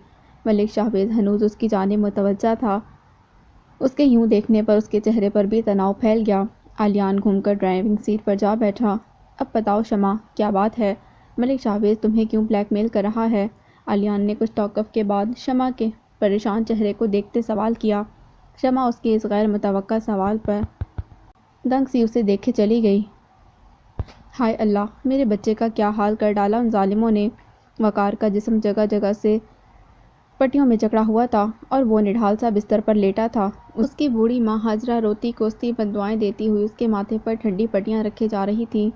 ملک شاہویز ہنوز اس کی جانب متوجہ تھا۔ اس کے یوں دیکھنے پر اس کے چہرے پر بھی تناؤ پھیل گیا۔ علیان گھوم کر ڈرائیونگ سیٹ پر جا بیٹھا۔ اب بتاؤ شمع، کیا بات ہے؟ ملک شاہویز تمہیں کیوں بلیک میل کر رہا ہے؟ علیان نے کچھ توقف کے بعد شمع کے پریشان چہرے کو دیکھتے سوال کیا۔ شمع اس کے اس غیر متوقع سوال پر دنگ سی اسے دیکھے چلی گئی۔ ہائے اللہ، میرے بچے کا کیا حال کر ڈالا ان ظالموں نے۔ وقار کا جسم جگہ جگہ سے پٹیوں میں جکڑا ہوا تھا اور وہ نڈھال سا بستر پر لیٹا تھا۔ اس کی بوڑھی ماں ہاجرہ روتی کوستی بددعائیں دیتی ہوئی اس کے ماتھے پر ٹھنڈی پٹیاں رکھے جا رہی تھی۔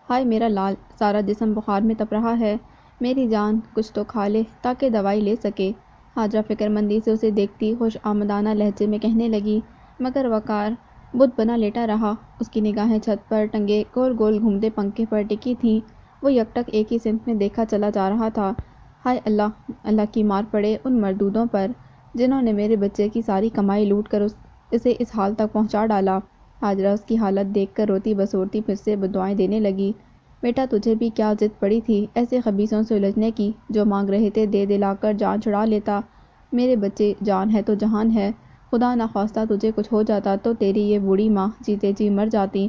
ہائے میرا لال، سارا جسم بخار میں تپ رہا ہے۔ میری جان، کچھ تو کھا لے تاکہ دوائی لے سکے۔ ہاجرہ فکر مندی سے اسے دیکھتی خوش آمدانہ لہجے میں کہنے لگی، مگر وقار بت بنا لیٹا رہا۔ اس کی نگاہیں چھت پر ٹنگے گول گول گھومتے پنکھے پر ٹکی تھیں۔ وہ یکٹک ایک ہی سمت میں دیکھا چلا جا رہا تھا۔ ہائے اللہ، اللہ کی مار پڑے ان مردودوں پر جنہوں نے میرے بچے کی ساری کمائی لوٹ کر اسے اس حال تک پہنچا ڈالا۔ ہاجرہ اس کی حالت دیکھ کر روتی بسورتی پھر سے بددعائیں دینے لگی۔ بیٹا تجھے بھی کیا ضد پڑی تھی ایسے خبیثوں سے الجھنے کی؟ جو مانگ رہے تھے دے دلا کر جان چھڑا لیتا۔ میرے بچے، جان ہے تو جہان ہے۔ خدا نخواستہ تجھے کچھ ہو جاتا تو تیری یہ بوڑھی ماں جیتے جی مر جاتی۔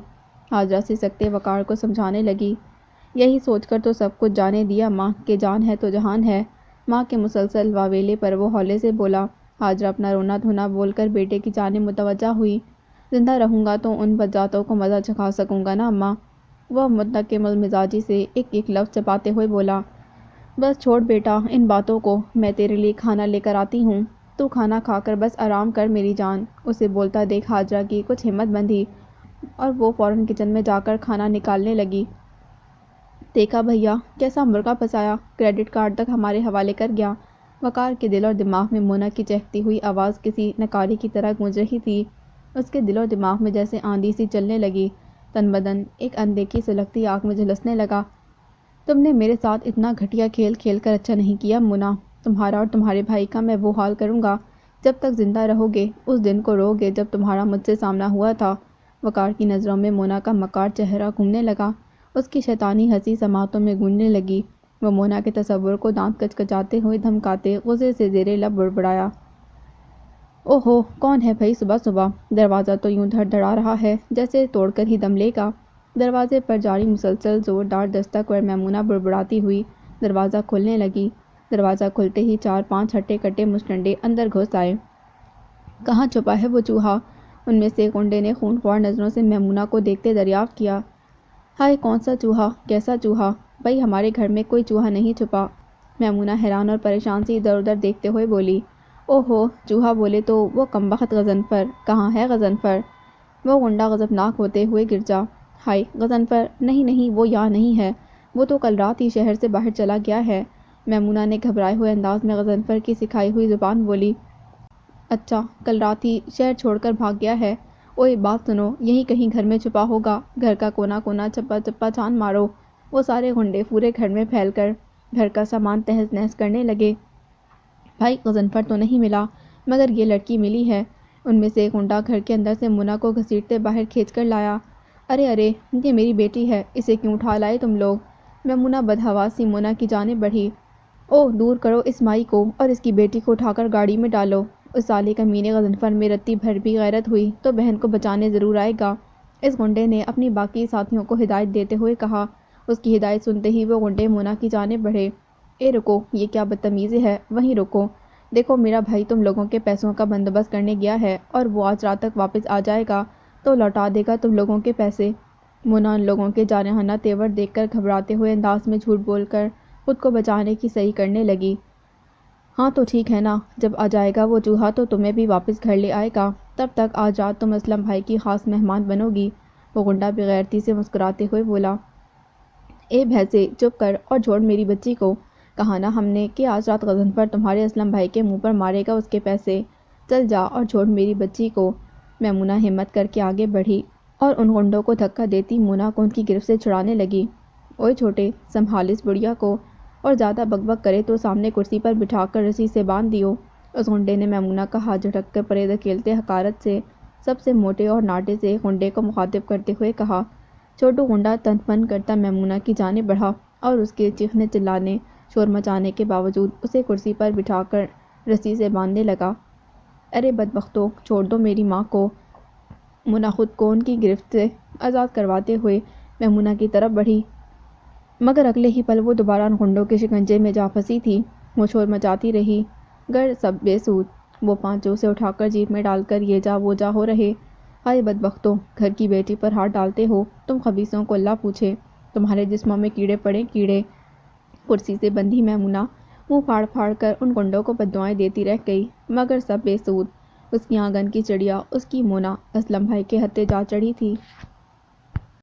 ہاجرہ سے سکتے وقار کو سمجھانے لگی۔ یہی سوچ کر تو سب کچھ جانے دیا ماں کہ جان ہے تو جہان ہے۔ ماں کے مسلسل واویلے پر وہ ہولے سے بولا۔ ہاجرہ اپنا رونا دھونا بول کر بیٹے کی جانب متوجہ ہوئی۔ زندہ رہوں گا تو ان بدذاتوں کو مزہ چکھا سکوں گا نا اماں؟ وہ منتقم المزاجی سے ایک ایک لفظ چباتے ہوئے بولا۔ بس چھوڑ بیٹا ان باتوں کو، میں تیرے لیے کھانا لے کر آتی ہوں، تو کھانا کھا کر بس آرام کر میری جان۔ اسے بولتا دیکھ ہاجرہ کی کچھ ہمت بندھی اور وہ فوراً کچن میں جا کر کھانا نکالنے لگی۔ دیکھا بھیا کیسا مرغا پھنسایا، کریڈٹ کارڈ تک ہمارے حوالے کر گیا۔ وقار کے دل اور دماغ میں مونا کی چہکتی ہوئی آواز کسی نکاری کی طرح گونج رہی تھی۔ اس کے دل اور دماغ میں جیسے آندھی سی چلنے لگی۔ تن بدن ایک اندھے کی سلگتی آگ میں جھلسنے لگا۔ تم نے میرے ساتھ اتنا گھٹیا کھیل کھیل کر اچھا نہیں کیا مونا۔ تمہارا اور تمہارے بھائی کا میں وہ حال کروں گا جب تک زندہ رہو گے۔ اس دن کو رو گے جب تمہارا مجھ سے سامنا ہوا تھا۔ وقار کی نظروں میں مونا کا مکار چہرہ گھومنے لگا۔ اس کی شیطانی ہنسی سماعتوں میں گونجنے لگی۔ وہ مونا کے تصور کو دانت کچکچاتے ہوئے دھمکاتے غصے سے زیر لب بڑبڑایا۔ اوہو، کون ہے بھئی صبح صبح؟ دروازہ تو یوں دھڑ دھڑا رہا ہے جیسے توڑ کر ہی دم لے گا۔ دروازے پر جاری مسلسل زوردار دستک پر میمونہ بڑبڑاتی ہوئی دروازہ کھولنے لگی۔ دروازہ کھلتے ہی 4-5 ہٹے کٹے مچھٹنڈے اندر گھس آئے۔ کہاں چھپا ہے وہ چوہا؟ ان میں سے ایک غنڈے نے خونخوار نظروں سے میمونہ کو دیکھتے دریافت کیا۔ ہائے کون سا چوہا؟ کیسا چوہا؟ بھئی ہمارے گھر میں کوئی چوہا نہیں چھپا۔ میمونہ حیران اور پریشان سی ادھر ادھر دیکھتے ہوئے بولی۔ اوہو، چوہا بولے تو وہ کمبخت غضنفر کہاں ہے؟ غضنفر؟ وہ غنڈہ غضبناک ہوتے ہوئے گرجا۔ ہائے غضنفر نہیں نہیں، وہ یہاں نہیں ہے، وہ تو کل رات ہی شہر سے باہر چلا گیا ہے۔ میمونہ نے گھبرائے ہوئے انداز میں غضنفر کی سکھائی ہوئی زبان بولی۔ اچھا، کل رات ہی شہر چھوڑ کر بھاگ گیا ہے۔ اوئے بات سنو، یہیں کہیں گھر میں چھپا ہوگا۔ گھر کا کونا کونا چپا چپا چھان مارو۔ وہ سارے غنڈے پورے گھر میں پھیل کر گھر کا سامان تہس نہس کرنے لگے۔ بھائی غضنفر تو نہیں ملا، مگر یہ لڑکی ملی ہے۔ ان میں سے ایک غنڈہ گھر کے اندر سے مونا کو گھسیٹتے باہر کھینچ کر لایا۔ ارے ارے، یہ میری بیٹی ہے، اسے کیوں اٹھا لائے تم لوگ؟ میمونہ بدحواس سی مونا کی جانب بڑھی۔ او دور کرو اس مائی کو اور اس کی بیٹی کو اٹھا کر گاڑی میں ڈالو۔ اس سالے کمینے غضنفر میں رتی بھر بھی غیرت ہوئی تو بہن کو بچانے ضرور آئے گا، اس غنڈے نے اپنی باقی ساتھیوں کو ہدایت دیتے ہوئے کہا۔ اس کی ہدایت سنتے ہی وہ غنڈے مونا کی جانب بڑھے۔ اے رکو، یہ کیا بدتمیزی ہے، وہیں رکو۔ دیکھو میرا بھائی تم لوگوں کے پیسوں کا بندوبست کرنے گیا ہے اور وہ آج رات تک واپس آ جائے گا تو لوٹا دے گا تم لوگوں کے پیسے۔ مونا ان لوگوں کے جارحانہ تیور دیکھ کر گھبراتے ہوئے انداز میں جھوٹ بول کر خود کو بچانے کی صحیح کرنے لگی۔ ہاں تو ٹھیک ہے نا، جب آ جائے گا وہ چوہا تو تمہیں بھی واپس گھر لے آئے گا، تب تک آج رات تم اسلم بھائی کی خاص مہمان بنو گی۔ وہ غنڈہ بغیرتی سے مسکراتے ہوئے بولا۔ اے بھینسے چپ کر اور چھوڑ میری بچی کو۔ کہا نا ہم نے کہ آج رات غضنفر تمہارے اسلم بھائی کے منہ پر مارے گا اس کے پیسے۔ چل جا اور چھوڑ میری بچی کو۔ میمونہ ہمت کر کے آگے بڑھی اور ان غنڈوں کو دھکا دیتی مونا کو ان کی گرفت سے چھڑانے لگی۔ اوئے چھوٹے، سنبھال اس بڑھیا کو، اور زیادہ بک بک کرے تو سامنے کرسی پر بٹھا کر رسی سے باندھ دیو۔ اس غنڈے نے میمونہ کا ہاتھ جھٹک کر پرے دھکیلتے حقارت سے سب سے موٹے اور ناٹے سے غنڈے کو مخاطب کرتے ہوئے کہا۔ چھوٹو غنڈہ تن من کرتا میمونہ کی جانب بڑھا اور اس کے چیخنے چلانے شور مچانے کے باوجود اسے کرسی پر بٹھا کر رسی سے باندھنے لگا۔ ارے بدبختو، چھوڑ دو میری ماں کو۔ منہ خود کو ان کی گرفت سے آزاد کرواتے ہوئے میمونہ کی طرف بڑھی، مگر اگلے ہی پل وہ دوبارہ ان غنڈوں کے شکنجے میں جا پھنسی تھی۔ وہ شور مچاتی رہی، گر سب بے سود۔ وہ پانچوں سے اٹھا کر جیپ میں ڈال کر یہ جا وہ جا ہو رہے۔ ہائے بدبختو، گھر کی بیٹی پر ہاتھ ڈالتے ہو تم خبیثوں کو اللہ پوچھے، تمہارے جسموں میں کیڑے پڑے کیڑے۔ کرسی سے بندھی میمونہ منہ پھاڑ پھاڑ کر ان غنڈوں کو بددعائیں دیتی رہ گئی، مگر سب بے سود۔ اس کی آنگن کی چڑیا، اس کی مونا اسلم بھائی کے ہتھے جا چڑھی تھی۔